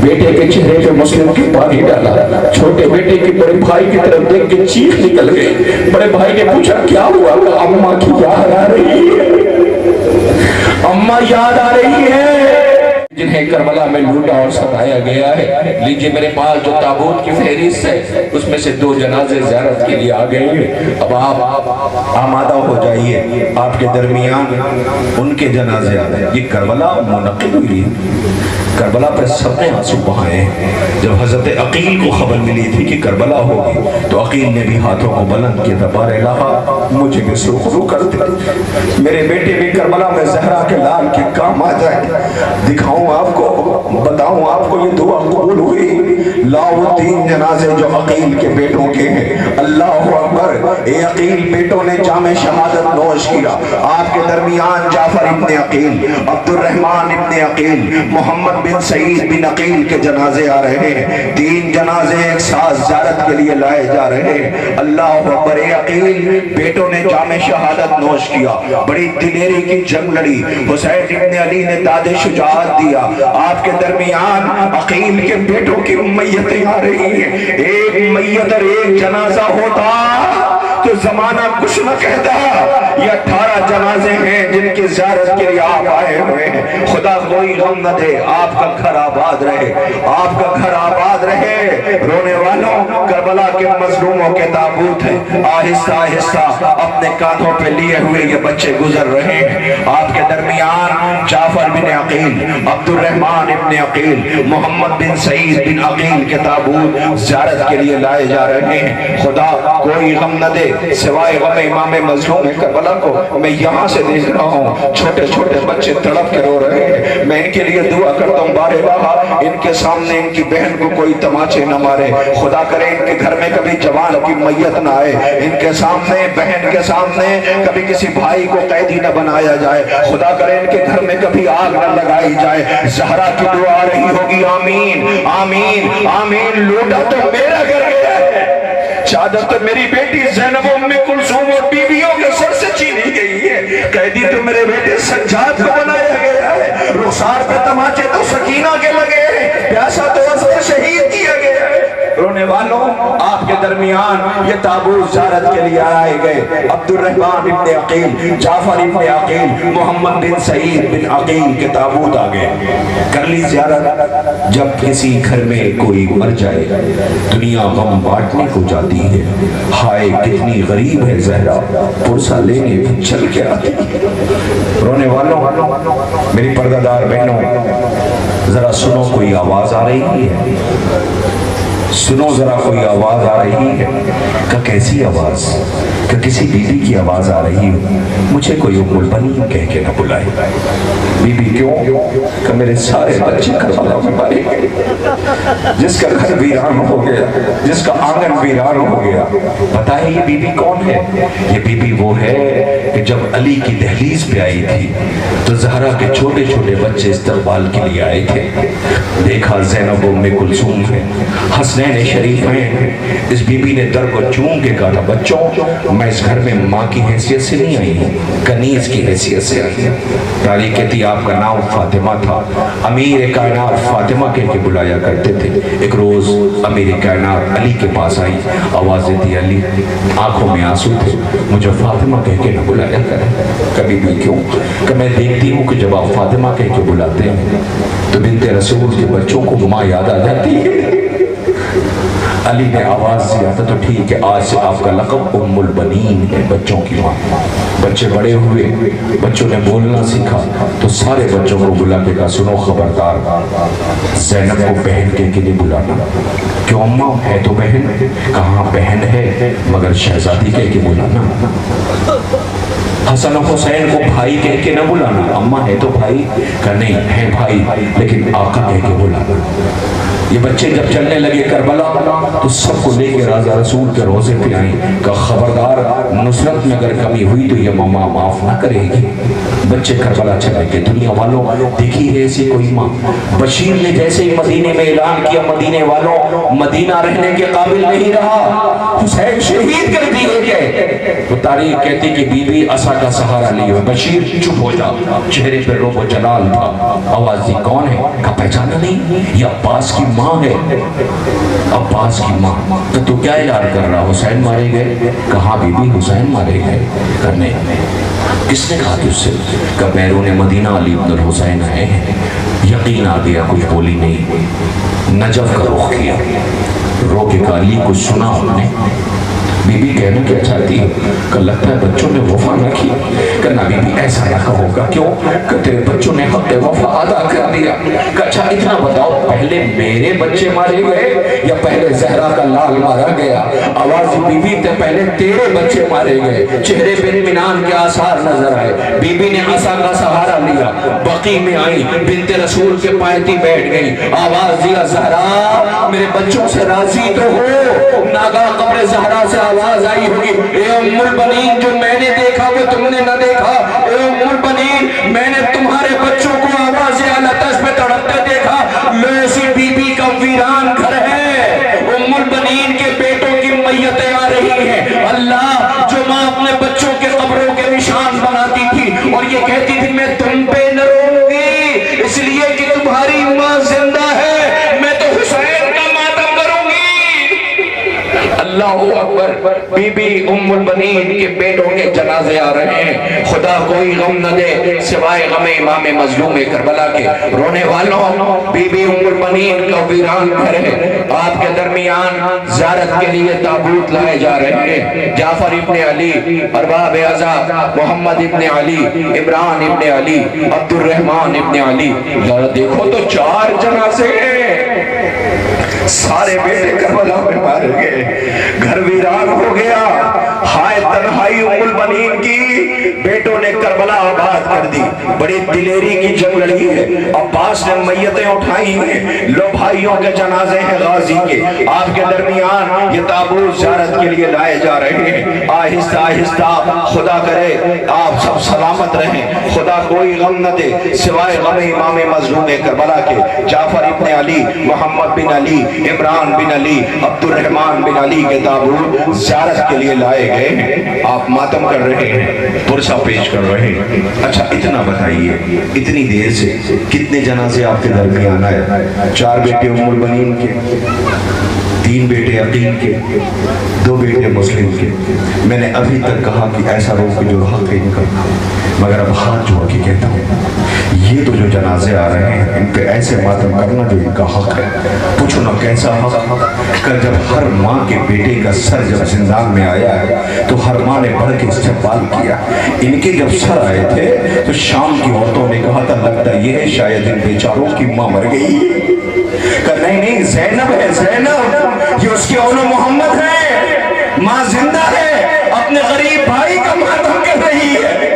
بیٹے کے چہرے پہ مسلم کی پانی ڈالا. چھوٹے بیٹے کے بڑے بھائی کی طرف دیکھ کے چیخ نکل گئی. بڑے بھائی نے پوچھا کیا ہوا؟ کہا اماں کی یاد آ رہی ہے، اماں یاد آ رہی ہے جنہیں کربلا میں لوٹا اور ستایا گیا ہے. لیجئے میرے پاس جو تابوت کی فہرست ہے، اس میں سے 2 جنازے زیارت کے لیے آ گئے ہیں. اب آپ آمادہ ہو جائیے، آپ کے درمیان ان کے جنازے آ گئے. یہ کربلا منعقد ہوئی ہے. کربلا پر سب نے آنسو بہائے. جب حضرت عقیل کو خبر ملی تھی کہ کربلا ہوگی تو عقیل نے بھی ہاتھوں کو بلند کیا. بار الہ مجھے بھی سرخرو کر دے، میرے بیٹے بھی کربلا میں زہرا کے لال کے کام آ جائے. دکھاؤں آپ کو، بتاؤں آپ کو، یہ دعا قبول ہوئی. لاؤ 3 جنازے جو عقیل کے بیٹوں کے ہیں. اللہ اکبر. اے عقیل بیٹوں نے جام شہادت نوش کیا. آپ کے درمیان جعفر ابن عقیل، عبد الرحمن ابن عقیل، محمد بن سعید بن عقیل کے جنازے آ رہے ہیں. 3 جنازے ایک ساتھ زیارت کے لیے لائے جا رہے ہیں. اللہ اکبر. اے عقیل بیٹوں نے جام شہادت نوش کیا، بڑی دلیری کی جنگ لڑی. حسین ابن علی نے داد شجاعت دیا. آپ کے درمیان عقیل کے بیٹوں کی میتیں آ رہی ہیں. ایک میت اور ایک جنازہ ہوتا تو زمانہ کچھ نہ کہتا. یہ 18 جنازے ہیں جن کی زیارت کے لیے آپ آئے ہوئے ہیں. خدا کوئی غم نہ دے، آپ کا گھر آباد رہے، آپ کا گھر آباد رہے. رونے والوں، کربلا کے مظلوموں کے تابوت ہیں. آہستہ آہستہ اپنے کاندھوں پہ لیے ہوئے یہ بچے گزر رہے ہیں. آپ کے درمیان جعفر بن عقیل، عبد الرحمن ابن عقیل، محمد بن سعید بن عقیل کے تابوت زیارت کے لیے لائے جا رہے ہیں. خدا کوئی غم نہ دے سوائے غم امام مظلوم کربلا کو. میں یہاں سے دیکھ رہا ہوں چھوٹے چھوٹے بچے تڑپ کے رو رہے ہیں. میں ان کے لیے دعا کرتا ہوں بار الہ ان کے سامنے ان کی بہن کو کوئی تماچے نہ مارے. خدا کرے ان کے گھر میں کبھی جوان کی میت نہ آئے. ان کے سامنے، بہن کے سامنے کبھی کسی بھائی کو قیدی نہ بنایا جائے. خدا کرے ان کے گھر میں کبھی آگ نہ لگائی جائے. زہرا کی دعا آ رہی ہوگی آمین آمین آمین. لوٹا تو میرا گھر گیا ہے، چادر تو میری بیٹی زینب ام کلثوم اور بیویوں کے سر سے چھینی گئی ہے. قیدی تو میرے بیٹے سجاد کو بنایا گیا ہے. رخسار پہ تماچے تو سکینہ کے لگے ہیں. پیاسا تو اصغر شہید کیا گیا ہے. رونے والوں، آپ کے درمیان یہ تابوت زیارت کے لیے آئے گئے. عبد الرحمن ابن عقیل، جعفر ابن عقیل، محمد بن سعید بن عقیل کے تابوت آ گئے. کر لی زیارت. جب کسی گھر میں کوئی مر جائے دنیا غم بانٹنے کو جاتی ہے. ہائے کتنی غریب ہے زہرا، پرسہ لینے چل کے آتی. رونے والوں، میری پردہ دار بہنوں، ذرا سنو کوئی آواز آ رہی ہے. سنو ذرا کوئی آواز آ رہی ہے. کہ کیسی آواز؟ کہ کسی بی بی کی آواز آ رہی ہے. مجھے کوئی ام البنین کہہ کے نہ بلائے. بی بی کیوں؟ کہ میرے سارے بچے کربلا میں مارے گئے. جس کا گھر ویران ہو گیا، جس کا آنگن ویران ہو گیا. بتائیں یہ بی بی کون ہے؟ یہ بی بی وہ ہے کہ جب علی کی دہلیز پہ آئی تھی تو زہرا کے چھوٹے چھوٹے بچے استقبال کے لیے آئے تھے. دیکھا زینب ام کلثوم ہے، حسنین شریفین. اس بی بی نے در کو چوم کے کہا بچوں میں اس گھر میں ماں کی حیثیت سے نہیں آئی ہوں، کنیز کی حیثیت سے آئی ہوں. تاریخ کہتی آپ کا نام فاطمہ تھا. امیر کائنات فاطمہ کہہ کے بلایا کرتے تھے. ایک روز امیر کائنات علی کے پاس آئی، آواز دی علی، آنکھوں میں آنسو تھے، مجھے فاطمہ کہہ کے نہ بلایا کریں. کبھی بھی کیوں؟ کہ میں دیکھتی ہوں کہ جب آپ فاطمہ کہہ کے بلاتے ہیں تو بنت رسول کے بچوں کو ماں یاد آ جاتی ہے. علی نے آواز دیا تھا تو ٹھیک ہے، آج سے آپ کا لقب ام البنین ہے، بچوں کی ماں۔ بچے بڑے ہوئے، بچوں نے بولنا سیکھا تو سارے بچوں کو بلا کے کہا سنو خبردار، زینب کو بہن کہہ کے نہیں بلانا۔ کیوں اماں، ہے تو بہن؟ کہاں بہن ہے مگر شہزادی کہہ کے بلانا۔ حسن و حسین کو بھائی کہہ کے نہ بلانا، اماں ہے تو بھائی؟ کہ نہیں ہے بھائی لیکن آقا کہہ کے بلانا۔ یہ بچے جب چلنے لگے کربلا تو سب کو لے کے راضا رسول کے روزے پہ آئیں کہ خبردار نصرت میں اگر کمی ہوئی تو یہ ماما معاف نہ کرے گی۔ بچے کربلا چلے گئے۔ دنیا والوں دیکھی ہے ایسی کوئی ماں؟ بشیر نے جیسے ہی مدینے میں اعلان کیا مدینے والوں مدینہ رہنے کے قابل نہیں رہا، حسین شہید کر دیے گئے، تو تاریخ کہتی کہ بی بی عصا کا سہارا لیے بشیر چپ ہو جا، چہرے پر روب و جلال تھا۔ آواز دی کون ہے؟ کہا پہچانا نہیں، یہ عباس کی ماں ہے۔ عباس کی ماں، تو کیا اعلان کر رہا؟ حسین مارے گئے؟ کہاں بی بی حسین مارے گئے؟ کرنے کس نے کہا تجھ سے؟ کہ بیرون مدینہ علی بن الحسین آئے ہیں۔ یقین آ گیا، کچھ بولی نہیں، نجف کا رخ کیا، رو کے کہا علی کچھ سنا آپ نے؟ بی بی کہنا کیا چاہتی ہے؟ کہ لگتا ہے بچوں نے وفا نہ کی۔ کہنا بی بی ایسا نہ کہو گا، کیوں؟ کہ تیرے بچوں نے حق وفا ادا کر دیا۔ کہ اچھا اتنا بتاؤ، پہلے میرے بچے مارے گئے یا پہلے زہرا کا لال مارا گیا؟ آواز بی بی تے پہلے تیرے بچے مارے گئے۔ چہرے پہ اطمینان کے آثار نظر آئے۔ بی بی نے عصا کا سہارا لیا، بقی میں آئی، بنت رسول کے پایتی بیٹھ گئی، آواز دیا زہرا میرے بچوں سے راضی تو ہو؟ ناگا قبر زہرا سے آواز آئی ہوگی اے ام البنین، جو میں نے دیکھا وہ تم نے نہ دیکھا۔ اے ام البنین، میں نے تمہارے بچوں کو آواز آتش میں تڑپتے دیکھا۔ لوسی بی بی کا ویران گھر ہے، ام البنین کے بیٹوں کی میتیں آ رہی ہیں۔ اللہ، جو ماں اپنے بچوں کے قبروں کے نشان بناتی تھی اور یہ کہتی تھی میں تم پہ نہ روں گی اس لیے کہ تمہاری ماں زندہ ہے، میں تو حسین کا ماتم کروں گی۔ اللہ اکبر۔ بی بی ام البنین کے بیٹوں کے جنازے آ رہے ہیں۔ خدا کوئی غم نہ دے سوائے غم امام مظلوم کربلا کے۔ رونے والوں، بی بی ام البنین کا ویران گھر ہے، آپ کے درمیان زیارت کے لیے تابوت لائے جا رہے ہیں۔ جعفر ابن علی، ارباب اعزا محمد ابن علی، عمران ابن علی، عبد الرحمن ابن علی، دیکھو تو 4 جنازے ہیں۔ سارے بیٹے کربلا میں مارے گئے، گھر ویران ہو گیا۔ ہائے تنہائی ام البنین کی، بیٹوں نے کربلا آباد کر دی، بڑی دلیری کی جنگ لڑی ہے۔ عباس نے میتیں اٹھائی ہیں، لو بھائیوں کے جنازے ہیں غازی کے، آپ کے درمیان یہ تابوت زیارت کے لیے لائے جا رہے ہیں۔ آہستہ آہستہ، خدا کرے آپ سب سلامت رہیں، خدا کوئی غم نہ دے سوائے غم امام مظلوم کربلا کے۔ جعفر ابن علی، محمد بن علی، عمران بن علی، عبد الرحمن بن علی کے تابوت زیارت کے لیے لائے گئے ہیں۔ آپ ماتم کر رہے ہیں، پرسہ پیش کر رہے ہیں۔ اچھا اتنا بتائیے، اتنی دیر سے کتنے جنازے آپ کے درمیان آئے؟ 4 بیٹے ام البنین کے، 3 بیٹے عقیل کے، 2 بیٹے مسلم کے۔ میں نے ابھی تک کہا کہ ایسا روک جو حق ہے ان کا، مگر اب ہاتھ جوڑ کے کہتا ہوں یہ تو جو جنازے آ رہے ہیں ان پہ ایسے ماتم کرنا جو ان کا حق ہے۔ پوچھو نا کیسا حق؟ کہ جب ہر ماں کے بیٹے کا سر جب زندان میں آیا ہے تو ہر ماں نے بڑھ کے استقبال کیا۔ ان کے جب سر آئے تھے تو شام کی عورتوں نے کہا تھا لگتا یہ ہے شاید ان بیچاروں کی ماں مر گئی۔ کہ نہیں زینب ہے، زینب یہ اس کی اولو محمد ہے، ماں زندہ ہے، اپنے غریب بھائی کا ماتم کر رہی ہے۔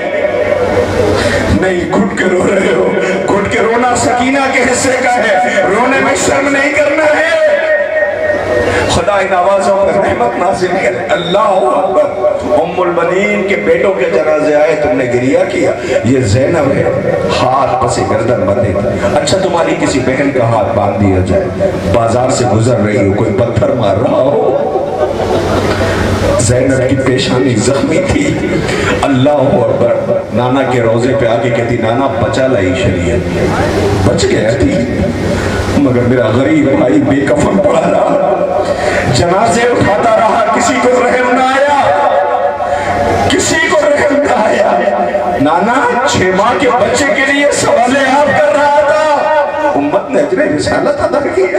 نہیں گھٹ کے رو رہے ہو، گھٹ کے رونا سکینہ کے حصے کا ہے، رونے میں شرم نہیں کرنا ہے۔ خدا ان آوازوں پر رحمت نازل کرے۔ اللہ اکبر۔ ام البنین کے بیٹوں کے جنازے آئے، تم نے گریہ کیا، یہ زینب ہے، ہاتھ پس گردن بندھے۔ اچھا تمہاری کسی بہن کا ہاتھ باندھ دیا جائے، بازار سے گزر رہی ہو، کوئی پتھر مار رہا ہو، زینب کی پیشانی زخمی تھی۔ اللہ اکبر۔ نانا کے روزے پہ آگے کہتی نانا بچا لائی شریعت، بچ گیا تھی مگر میرا غریب بھائی بے کفن پڑا رہا، جنازے اٹھاتا رہا، کسی کو رحم نہ آیا، کسی کو رحم نہ آیا۔ نانا 6 ماہ کے بچے کے لیے سوال آپ کر رہا تھا، امت نے اجر رسالت ادا کیا۔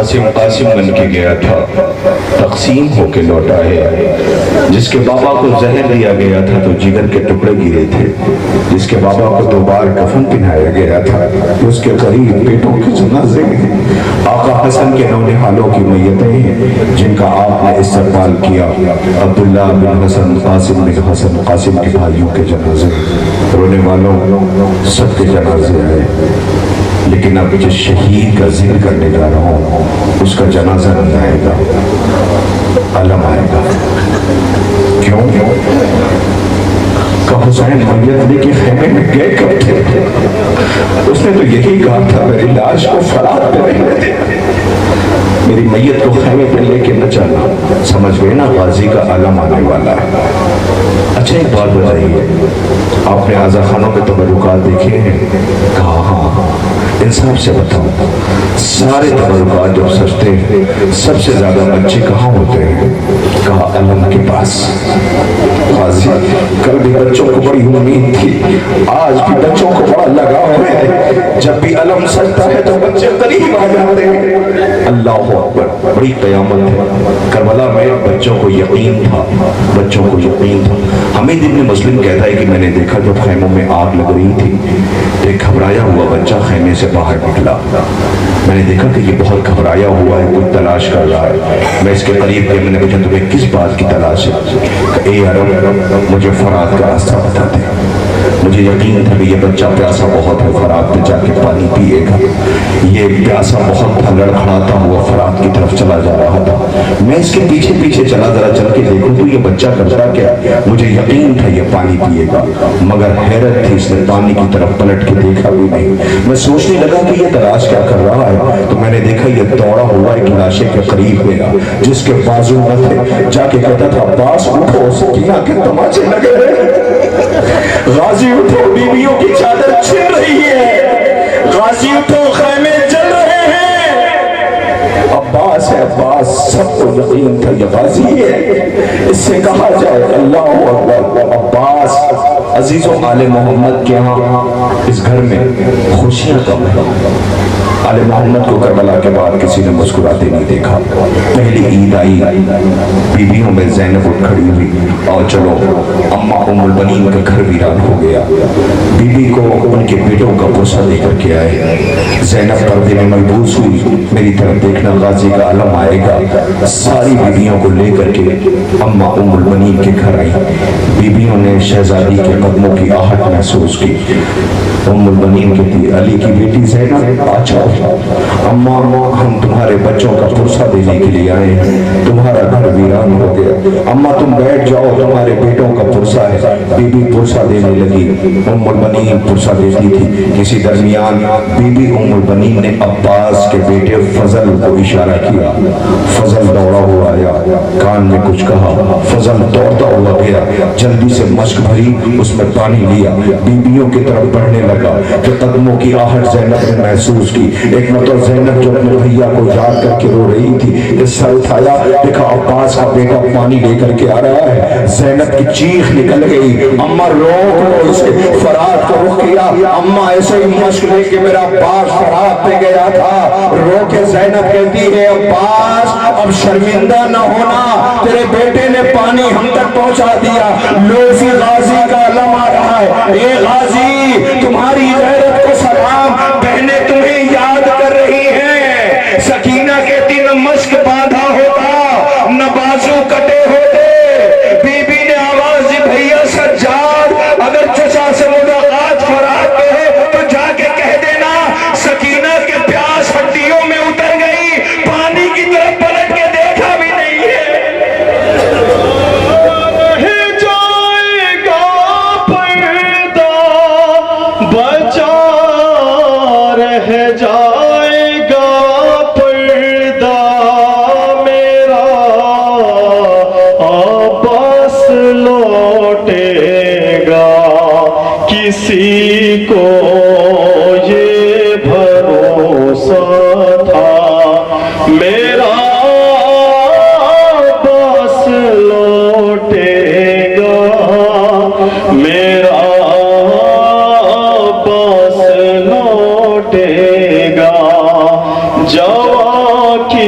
قاسم بن کے گیا تھا، تقسیم ہو کے لوٹا ہے۔ جس کے بابا کو زہر دیا گیا تھا تو جگر کے ٹکڑے گرے تھے، جس کے بابا کو 2 بار کفن پہنایا گیا تھا، اس کے قریب بیٹوں کے جنازے ہیں۔ آقا حسن کے نونہالوں کی میتیں ہیں جن کا آپ نے استقبال کیا۔ عبداللہ بن حسن، قاسم بن حسن، قاسم کے بھائیوں کے جنازے، رونے والوں سب کے جنازے آئے، لیکن اب جس شہید کا ذکر کرنے جا رہا ہوں اس کا جنازہ نہیں آئے گا، علم آئے گا۔ کیوں کہ حسین میت لے کے خیمے میں گئے کب تھے؟ اس نے تو یہی کہا تھا میری لاش کو فرات پہ رہنے دے، میری میت کو خیمے پہ لے کے نہ چلنا۔ سمجھ گئے نا، غازی کا علم آنے والا ہے۔ اچھا ایک بات بتائیے، آپ نے آزا خانوں پہ تبرکات دیکھے ہیں؟ کہا ہاں۔ انصاف سے بتاؤ، سارے تبرکات جب سجتے ہیں سب سے زیادہ بچے کہاں ہوتے ہیں؟ کہا علم کے پاس۔ غازی کل بھی بچوں کو بڑی امید تھی، آج بھی بچوں کو بڑا لگاؤ ہے، جب بھی علم سجتا ہے تو بچے قریب آ جاتے ہیں۔ اللہ اکبر، بڑی قیامت ہے۔ کربلا میں بچوں کو یقین تھا، بچوں کو یقین تھا۔ حمید ابن مسلم کہتا ہے کہ میں نے دیکھا جب خیموں میں آگ لگ رہی تھی، ایک گھبرایا ہوا بچہ خیمے سے باہر نکلا۔ میں نے دیکھا کہ یہ بہت گھبرایا ہوا ہے، کچھ تلاش کر رہا ہے۔ میں اس کے قریب گیا، میں نے پوچھا تمہیں کس بات کی تلاش ہے؟ کہ اے عرب، مجھے فرات کا راستہ بتا دے۔ مجھے یقین تھا کہ یہ بچہ پیاسا بہت ہے، فرات پہ جا کے پانی پیے گا۔ یہ پیاسا بہت تھا، لڑکھڑاتا ہوا فرات کی طرف چلا جا رہا تھا۔ میں اس کے پیچھے پیچھے چلا، ذرا چل کے دیکھوں تو یہ بچہ کرتا کیا۔ مجھے یقین تھا یہ پانی پیے گا، مگر حیرت تھی، اس نے پانی کی طرف پلٹ کے دیکھا بھی نہیں۔ میں سوچنے لگا کہ یہ تلاش کیا کر رہا ہے، تو میں نے دیکھا یہ دوڑا ہوا ایک لاشے کے قریب گیا جس کے بازو نہ تھے، جا کے کہتا تھا عباس اٹھو، سکینہ کے تماچے لگے ہیں، غازی اٹھو، بیویوں کی چادر چھن رہی ہے، غازی اٹھو، خیمے جل رہے ہیں۔ عباس ہے، عباس، سب کو یقین تھا یہ غازی ہے، اس سے کہا جائے اللہ اکبر۔ عباس عزیزوں، آل محمد کے ہاں اس گھر میں خوشیاں کم ہیں۔ آل محمد کو کربلا کے بعد کسی نے مسکراتے نہیں دیکھا۔ پہلی عید آئی، بیویوں میں زینب اٹھ کھڑی ہوئی، اور چلو اماں ام البنین کا گھر ویران ہو گیا۔ بی بی کو ان کے بیٹوں کا پرسہ لے کر کے آئے۔ زینب پردے میں ملبوس ہوئی، میری طرف دیکھنا، غازی کا علم آئے گا۔ ساری بیویوں کو لے کر کے اماں ام البنین کے گھر آئی۔ بیویوں نے شہزادی کے قدموں کی آہٹ محسوس کی۔ ام البنین کہتی، علی کی بیٹی زینب آ جاؤ، اماں ہم تمہارے بچوں کا پرسہ دینے کے لیے آئے ہیں، تمہارا گھر ویران ہو گیا، اماں تم بیٹھ جاؤ، تمہارے بیٹوں کا پرسہ ہے۔ بی بی پرسہ دینے لگی، ام البنین پرسہ دیتی تھی۔ کسی درمیان بی بی ام البنین نے عباس کے بیٹے فضل کو اشارہ کیا۔ فضل دوڑا ہوا آیا، کان میں کچھ کہا، فضل دوڑتا ہوا گیا، جلدی سے مشک بھری، اس میں پانی لیا، بیویوں کی طرف بڑھنے لگا کہ قدموں کی آہٹ زینب نے محسوس کی۔ ایک مرتبہ زینب جو اپنے بھیا کو یاد کر کے رو رہی تھی، کہ سر اٹھایا، دیکھا عباس کا بیٹا پانی لے کر کے آ رہا ہے۔ زینب کی چیخ نکل گئی، اماں روک لو اسے۔ فرات کو رخ کیا، اماں ایسے ہی مشک لے کے میرا عباس فرات پہ گیا تھا۔ رو کے زینب کہتی ہے عباس اب شرمندہ نہ ہونا، تیرے بیٹے نے پانی ہم تک پہنچا دیا، لو اسی غازی کا علم آ رہا ہے۔ اے غازی تمہاری غیرت کو سلام، بہنیں تمہیں یاد کر رہی ہیں۔ سکینہ کہتی نہ مشک باندھا ہوتا، نہ بازو کٹے ہوتے۔ بی بی نے آواز دی، بھیا سجاد اگر چچا سے ملاقات فرات پہ ہے تو جا کے کہہ دینا سکینہ کے پیاس ہڈیوں میں اتر گئی، پانی کی طرف پلٹ کے دیکھا بھی نہیں ہے۔ جائے گا پردہ میرا، عباس لوٹے گا، کسی کو یہ بھروسہ تھا میرا، عباس لوٹے گا میرا، عباس لوٹے گا، جوان کی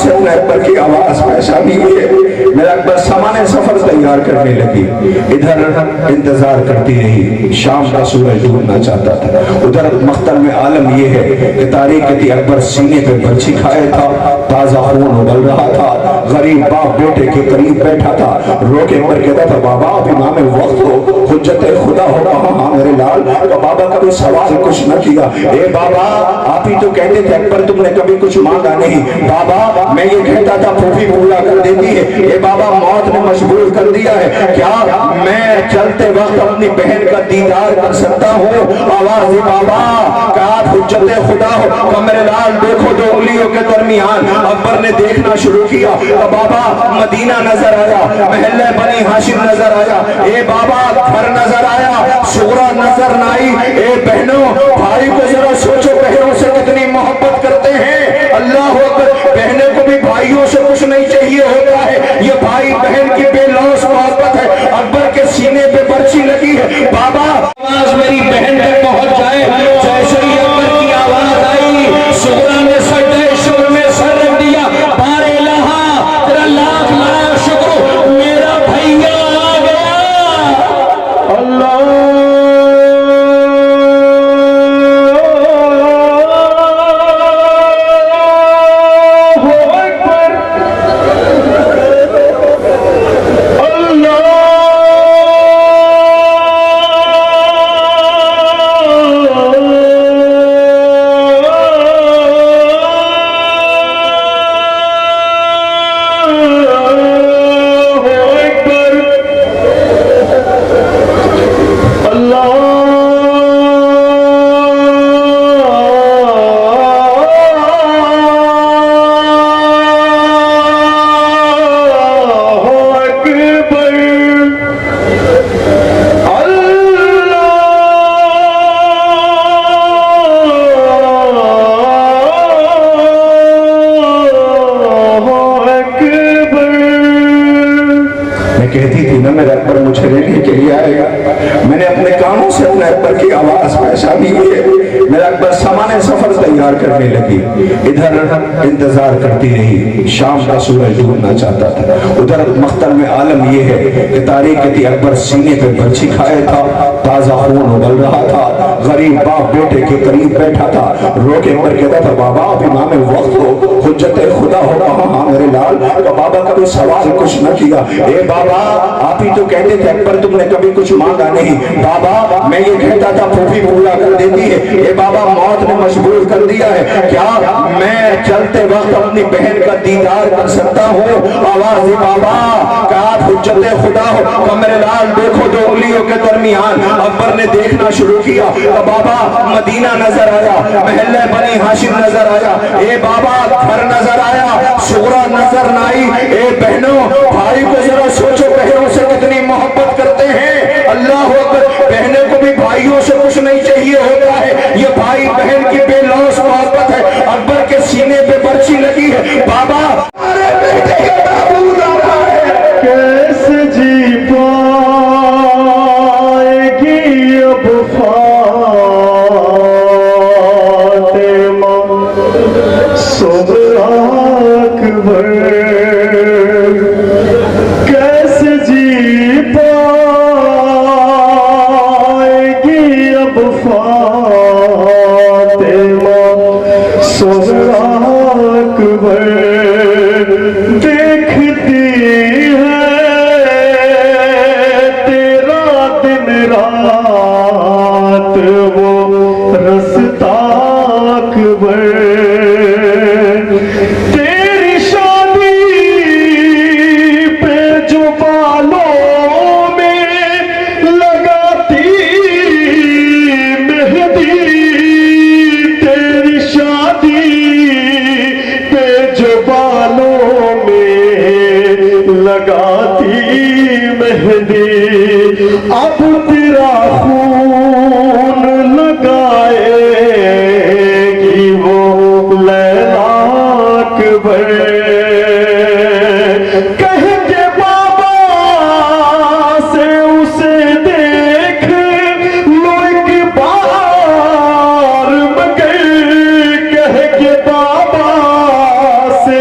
سے اپنے اکبر کی آواز پہچانی ہے، میرا اکبر سامان سفر تیار کرنے لگی، ادھر انتظار کرتی رہی، شام کا سورج ڈوبنا چاہتا تھا، ادھر مختل میں عالم یہ ہے کہ تاریخ کی حکبر سینے پہ برچھی کھائے تھا، تازہ خون ابل رہا تھا، غریب باپ بیٹے کے قریب بیٹھا تھا، رو کے اکبر کہتا تھا بابا اب امام وقت ہو، حجت خدا ہو رہا ہاں میرے لال، تو بابا کبھی سوال کچھ نہ کیا، اے بابا آپ ہی تو کہتے تھے اکبر تم نے کبھی کچھ مانگا نہیں، بابا میں یہ کہتا تھا پھوپھی پورا کر دیتی ہے، اے بابا موت نے مجبور کر دیا ہے، کیا میں چلتے وقت اپنی بہن کا دیدار کر سکتا ہوں؟ آواز بابا کہ آپ حجت خدا ہو، کہ میرے لال دیکھو دو انگلیوں کے درمیان، اکبر نے دیکھنا شروع کیا، تو بابا مدینہ نظر آیا، محلہ بنی ہاشم نظر آیا، اے بابا گھر نظر آیا، شغرا نظر نہ آئی، اے بہنوں بھائی کو ذرا سوچو بہنوں سے کتنی محبت کرتے ہیں، اللہ اکبر، بہنیں کو بھی بھائیوں سے کچھ نہیں چاہیے ہوتا ہے، یہ بھائی بہن کی بے لوث محبت ہے، اکبر کے سینے پہ برچھی لگی ہے، بابا آواز میری بہن تک پہنچ جائے، جیسے ہی اکبر کی آواز آئی، شغرا نے سجدہ شکر میں سر رکھ دیا، بار الہا تیرا لاکھ لاکھ شکر، میرا بھائیا آ گیا، اللہ کہتی تھی نا میرا اکبر مجھے لینے کے لیے آئے گا، میں نے اپنے کانوں سے اپنے اکبر کی آواز پہچانی ہے، میرا اکبر سامان سفر تیار کرنے لگی، ادھر انتظار کرتی رہی، شام کا سورج ڈوبنا چاہتا تھا، ادھر مختل میں عالم یہ ہے کہ تاریخ کی حکبر سینے پہ برچھی کھائے تھا، تازہ خون ابل رہا تھا، غریب باپ بیٹے کے قریب بیٹھا تھا، رو کے اکبر کہتا تھا بابا اب امام وقت ہو، حجت خدا ہو رہا ہاں میرے لال، تو بابا کبھی سوال کچھ نہ کیا، اے بابا آپ ہی تو کہتے تھے اکبر تم نے کبھی کچھ مانگا نہیں، بابا میں یہ کہتا تھا پھوپھی پورا کر دیتی ہے، اے بابا موت نے مجبور کر دیا ہے، کیا میں چلتے وقت اپنی بہن کا دیدار کر سکتا ہوں؟ آواز بابا کہ آپ حجت خدا ہو، کہ میرے لال دیکھو دو انگلیوں کے درمیان، اکبر نے دیکھنا شروع کیا، تو بابا مدینہ نظر آیا، محلہ بنی ہاشم نظر آیا، اے بابا گھر نظر آیا، شغرا نظر نہ آئی، اے بہنوں بھائی کو ذرا سوچو بہنوں سے کتنی محبت کرتے ہیں، اللہ اکبر، بہنیں کو بھی بھائیوں سے کچھ نہیں چاہیے ہوتا ہے، یہ بھائی بہن کی بے لوث محبت ہے، اکبر کے سینے پہ برچھی لگی ہے، بابا ارے بیٹے کا معبود آ رہا ہے، کیسے جی پائے گی اب فاطمہ صغریٰ اکبر، کیسے جی پائے گی اب فاطمہ صغریٰ اکبر، دیکھتی ہے تیرا دن رات وہ رستا اکبر، تیری شادی پہ جو بالوں میں لگاتی مہندی، تیری شادی پہ جو بالوں میں لگاتی مہندی، اب تیرا خون لگائے گی وہ لیلا اکبر، کہیں گے بابا سے اسے دیکھ لو ایک بار مگر، کہیں گے بابا سے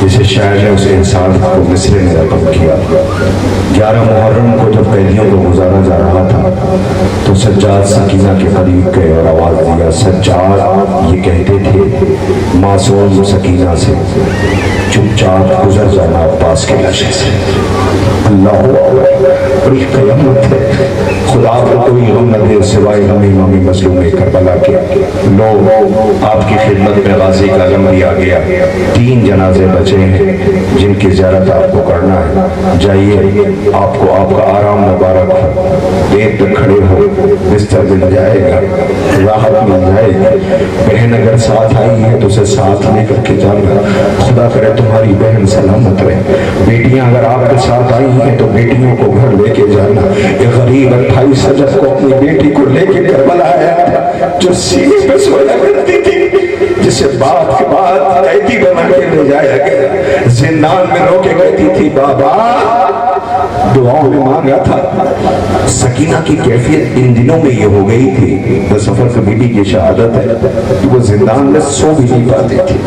جسے شاعر نے اس انسان کو مصرے میں رقم کیا۔ 11 محرم کو جب قیدیوں کو گزارا جا رہا تھا تو سجاد سکینہ کے قریب گئے اور آواز دیا۔ سجاد یہ کہتے تھے معصوم سکینہ سے چپ چاپ گزر جانا عباس کے لاشے سے۔ اللہ بڑی قیامت ہے، خدا کو کوئی غم نہ دے سوائے ہم امام مظلوم کربلا کے۔ لوگ آپ کی خدمت میں غازی کا علم بھی آ گیا، 3 جنازے بچے ہیں جن کی زیارت آپ کو کرنا ہے۔ جائیے، آپ کو آپ کا آرام مبارک ہو، دیر تک کھڑے ہو، بستر مل جائے گا، راحت مل جائے گی۔ بہن اگر ساتھ آئی ہے تو اسے ساتھ لے کر کے جانا، خدا کرے تمہاری بہن سلامت رہے۔ بیٹیاں اگر آپ کے ساتھ آئی ہیں تو بیٹیوں کو گھر لے کے جانا۔ ایک غریب 28 رجب کو اپنی بیٹی کو لے کے کربلا آیا تھا، جو سینے پہ سویا کرتی تھی، جسے بات کے بعد قیدی بنا کے لے جایا گیا، زندان میں رو کے کہتی تھی بابا دعاؤں میں مانگا تھا۔ سکینہ کی کیفیت ان دنوں میں یہ ہو گئی تھی، وہ سفر کا بی بی کی شہادت ہے کہ وہ زندان میں سو بھی نہیں پاتی تھی،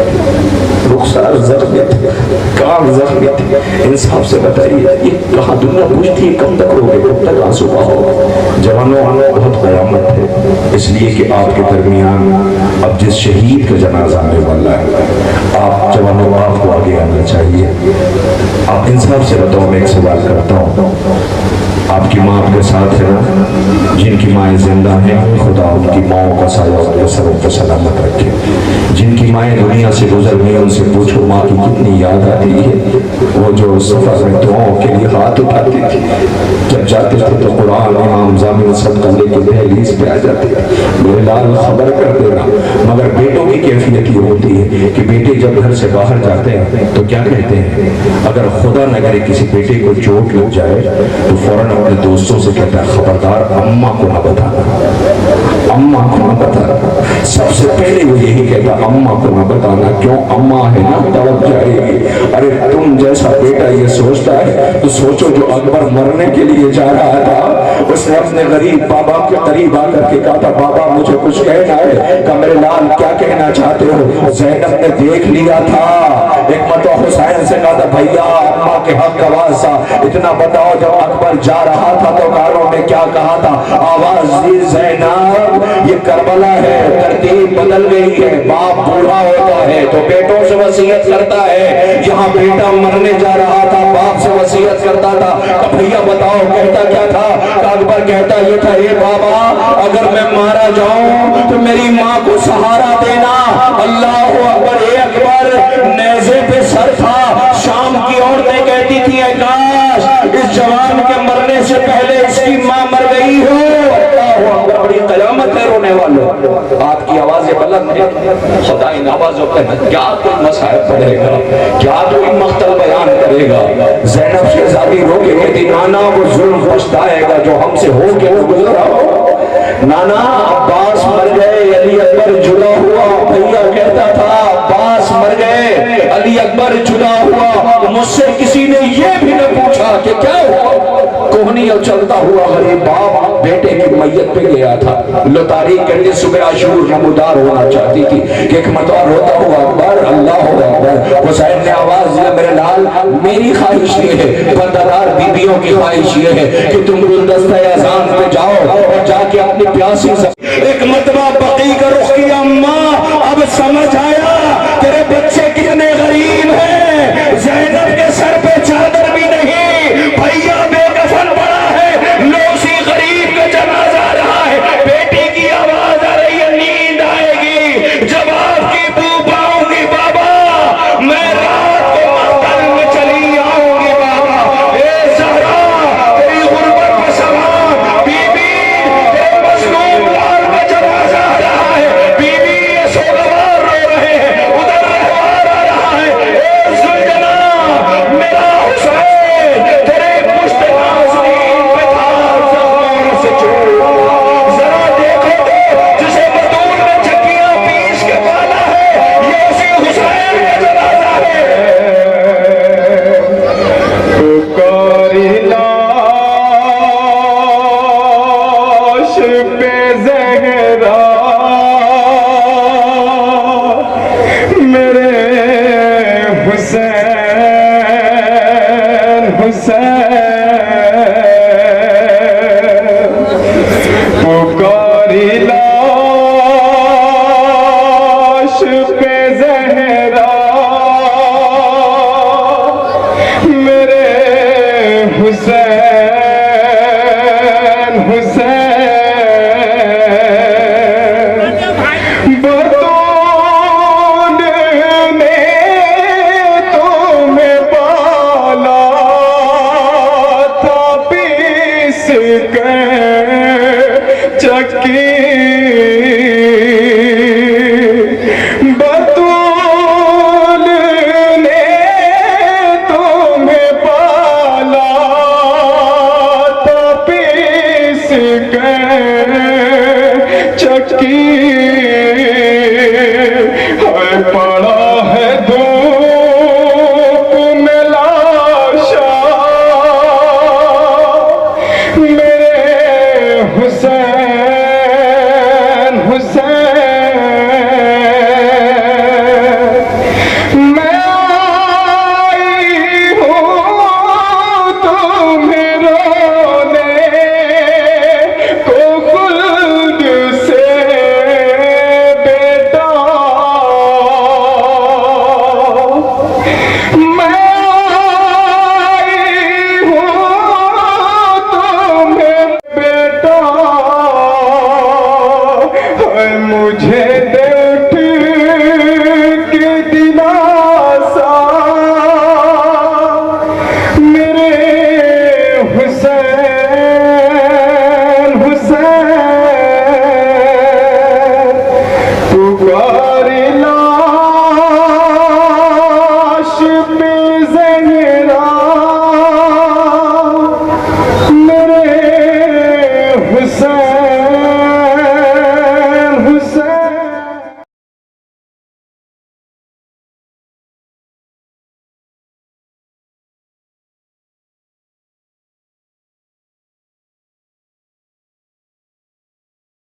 رخسار زخمی تھے، کام زخمی تھے۔ انصاف سے بتائیے یہ کہاں دنیا پوچھتی ہے کب تک روگے، کب تک آنسو بہاؤ؟ جوانوں بہت قیامت ہے، اس لیے کہ آپ کے درمیان اب جس شہید کا جنازہ آنے والا ہے، آپ جوانوں آپ کو آگے آنا چاہیے۔ آپ انصاف سے بتاؤ، میں ایک سوال کرتا ہوں، آپ کی ماں آپ کے ساتھ ہے نا؟ جن کی مائیں زندہ ہیں خدا ان کی ماؤں کا سایہ ان کے سروں پر سلامت رکھے۔ جن کی مائیں دنیا سے گزر گئی ان سے پوچھو ماں کی کتنی یاد آتی ہے، وہ جو سفر میں دعاؤں کے لیے ہاتھ اٹھاتی تھی، جب جاتے تھے تو قرآن امام ضامن صدقہ لے کے دہلیز پہ آ جاتے تھے، میرے لال خبر کر دینا۔ مگر بیٹوں کی کیفیت یہ ہوتی ہے کہ بیٹے جب گھر سے باہر جاتے ہیں تو کیا کہتے ہیں؟ اگر خدا نہ کرے کسی بیٹے کو چوٹ لگ جائے تو فوراً اپنے دوستوں سے کہتا ہے خبردار اماں کو نہ بتانا، اماں کو نہ بتانا۔ سب سے پہلے وہ یہی کہتا اماں کو نہ بتانا، کیوں؟ اماں ہے نا تڑپ جائے گی۔ ارے تم جیسا بیٹا یہ سوچتا ہے تو سوچو جو اکبر مرنے کے لیے جا رہا تھا، اس نے اپنے غریب بابا کے قریب آ کر کے کہا تھا بابا مجھے کچھ کہنا ہے۔ کہ میرے لال کیا کہنا چاہتے ہو؟ زینب نے دیکھ لیا تھا، ایک مرتبہ حسین سے کہا تھا بھیا اماں کے حق کا واسطہ اتنا بتاؤ، جب اکبر جا رہا تھا تو کاروں میں کیا کہا تھا؟ آواز دی زینب یہ کربلا ہے، ترتیب بدل گئی ہے، باپ بوڑھا ہوتا ہے تو بیٹوں سے وصیت کرتا ہے، یہاں بیٹا مرنے جا رہا تھا باپ سے وصیت کرتا تھا۔ تو بھیا بتاؤ کہتا کیا تھا؟ اکبر کہتا یہ تھا اے بابا اگر میں مارا جاؤں تو میری ماں کو سہارا دینا۔ اللہ اکبر، اے اکبر نیزے پہ سر تھا، شام کی عورتیں کہتی تھی اے کاش اس جوان کے مرنے سے پہلے اس کی ماں مر گئی ہو۔ اللہ اکبر، بڑی قیامت ہے رونے والوں، آپ کی آوازیں بلند ہیں، خدا ان آوازوں پہ کیا کوئی مسائل پڑھے گا، کیا کوئی مختل بیان کرے گا؟ زینب شہزادی رو کے کہتی نانا وہ ظلم پچھتائے گا جو ہم سے ہو کے گزرا ہو۔ نانا عباس مر گئے، علی اکبر جدا ہوا، بھیا کہتا تھا عباس مر گئے، علی اکبر جدا ہوا، مجھ سے کسی نے یہ بھی نہ پوچھا کہ کیا ہوا۔ کوہنی اور چلتا ہوا غریب باپ بیٹے کی میت پہ گیا تھا، لو تاریخ کہتے صبح عاشور نمودار ہونا چاہتی تھی کہ ایک مرتبہ روتا ہوا اکبر اللہ اکبر، حسین نے آواز دیا میرے لال میری خواہش یہ ہے، پردہ بیویوں کی خواہش یہ ہے کہ تم گلدستہ اذان پہ جاؤ اور جا کے اپنی پیاسی ایک مرتبہ بقی کا رخ کیا، اماں اب سمجھ آیا تیرے بچے کتنے غریب ہیں، زینب کے سر پہ چادر بھی نہیں، بھیا بے کفن پڑا ہے، لوسی غریب کا جنازہ آ رہا ہے، بیٹی کی آواز آ رہی ہے نیند آئے گی جب آپ کی بو پاؤں گی بابا، میں رات کو مقتل میں چلی آؤں گی بابا، اے زہرا تیری غربت پہ سلام، بی بی تیرے مظلوم لال کا جنازہ آ رہا ہے، بی بی یہ سوگوار رو رہے ہیں، ادھر رہوار حسین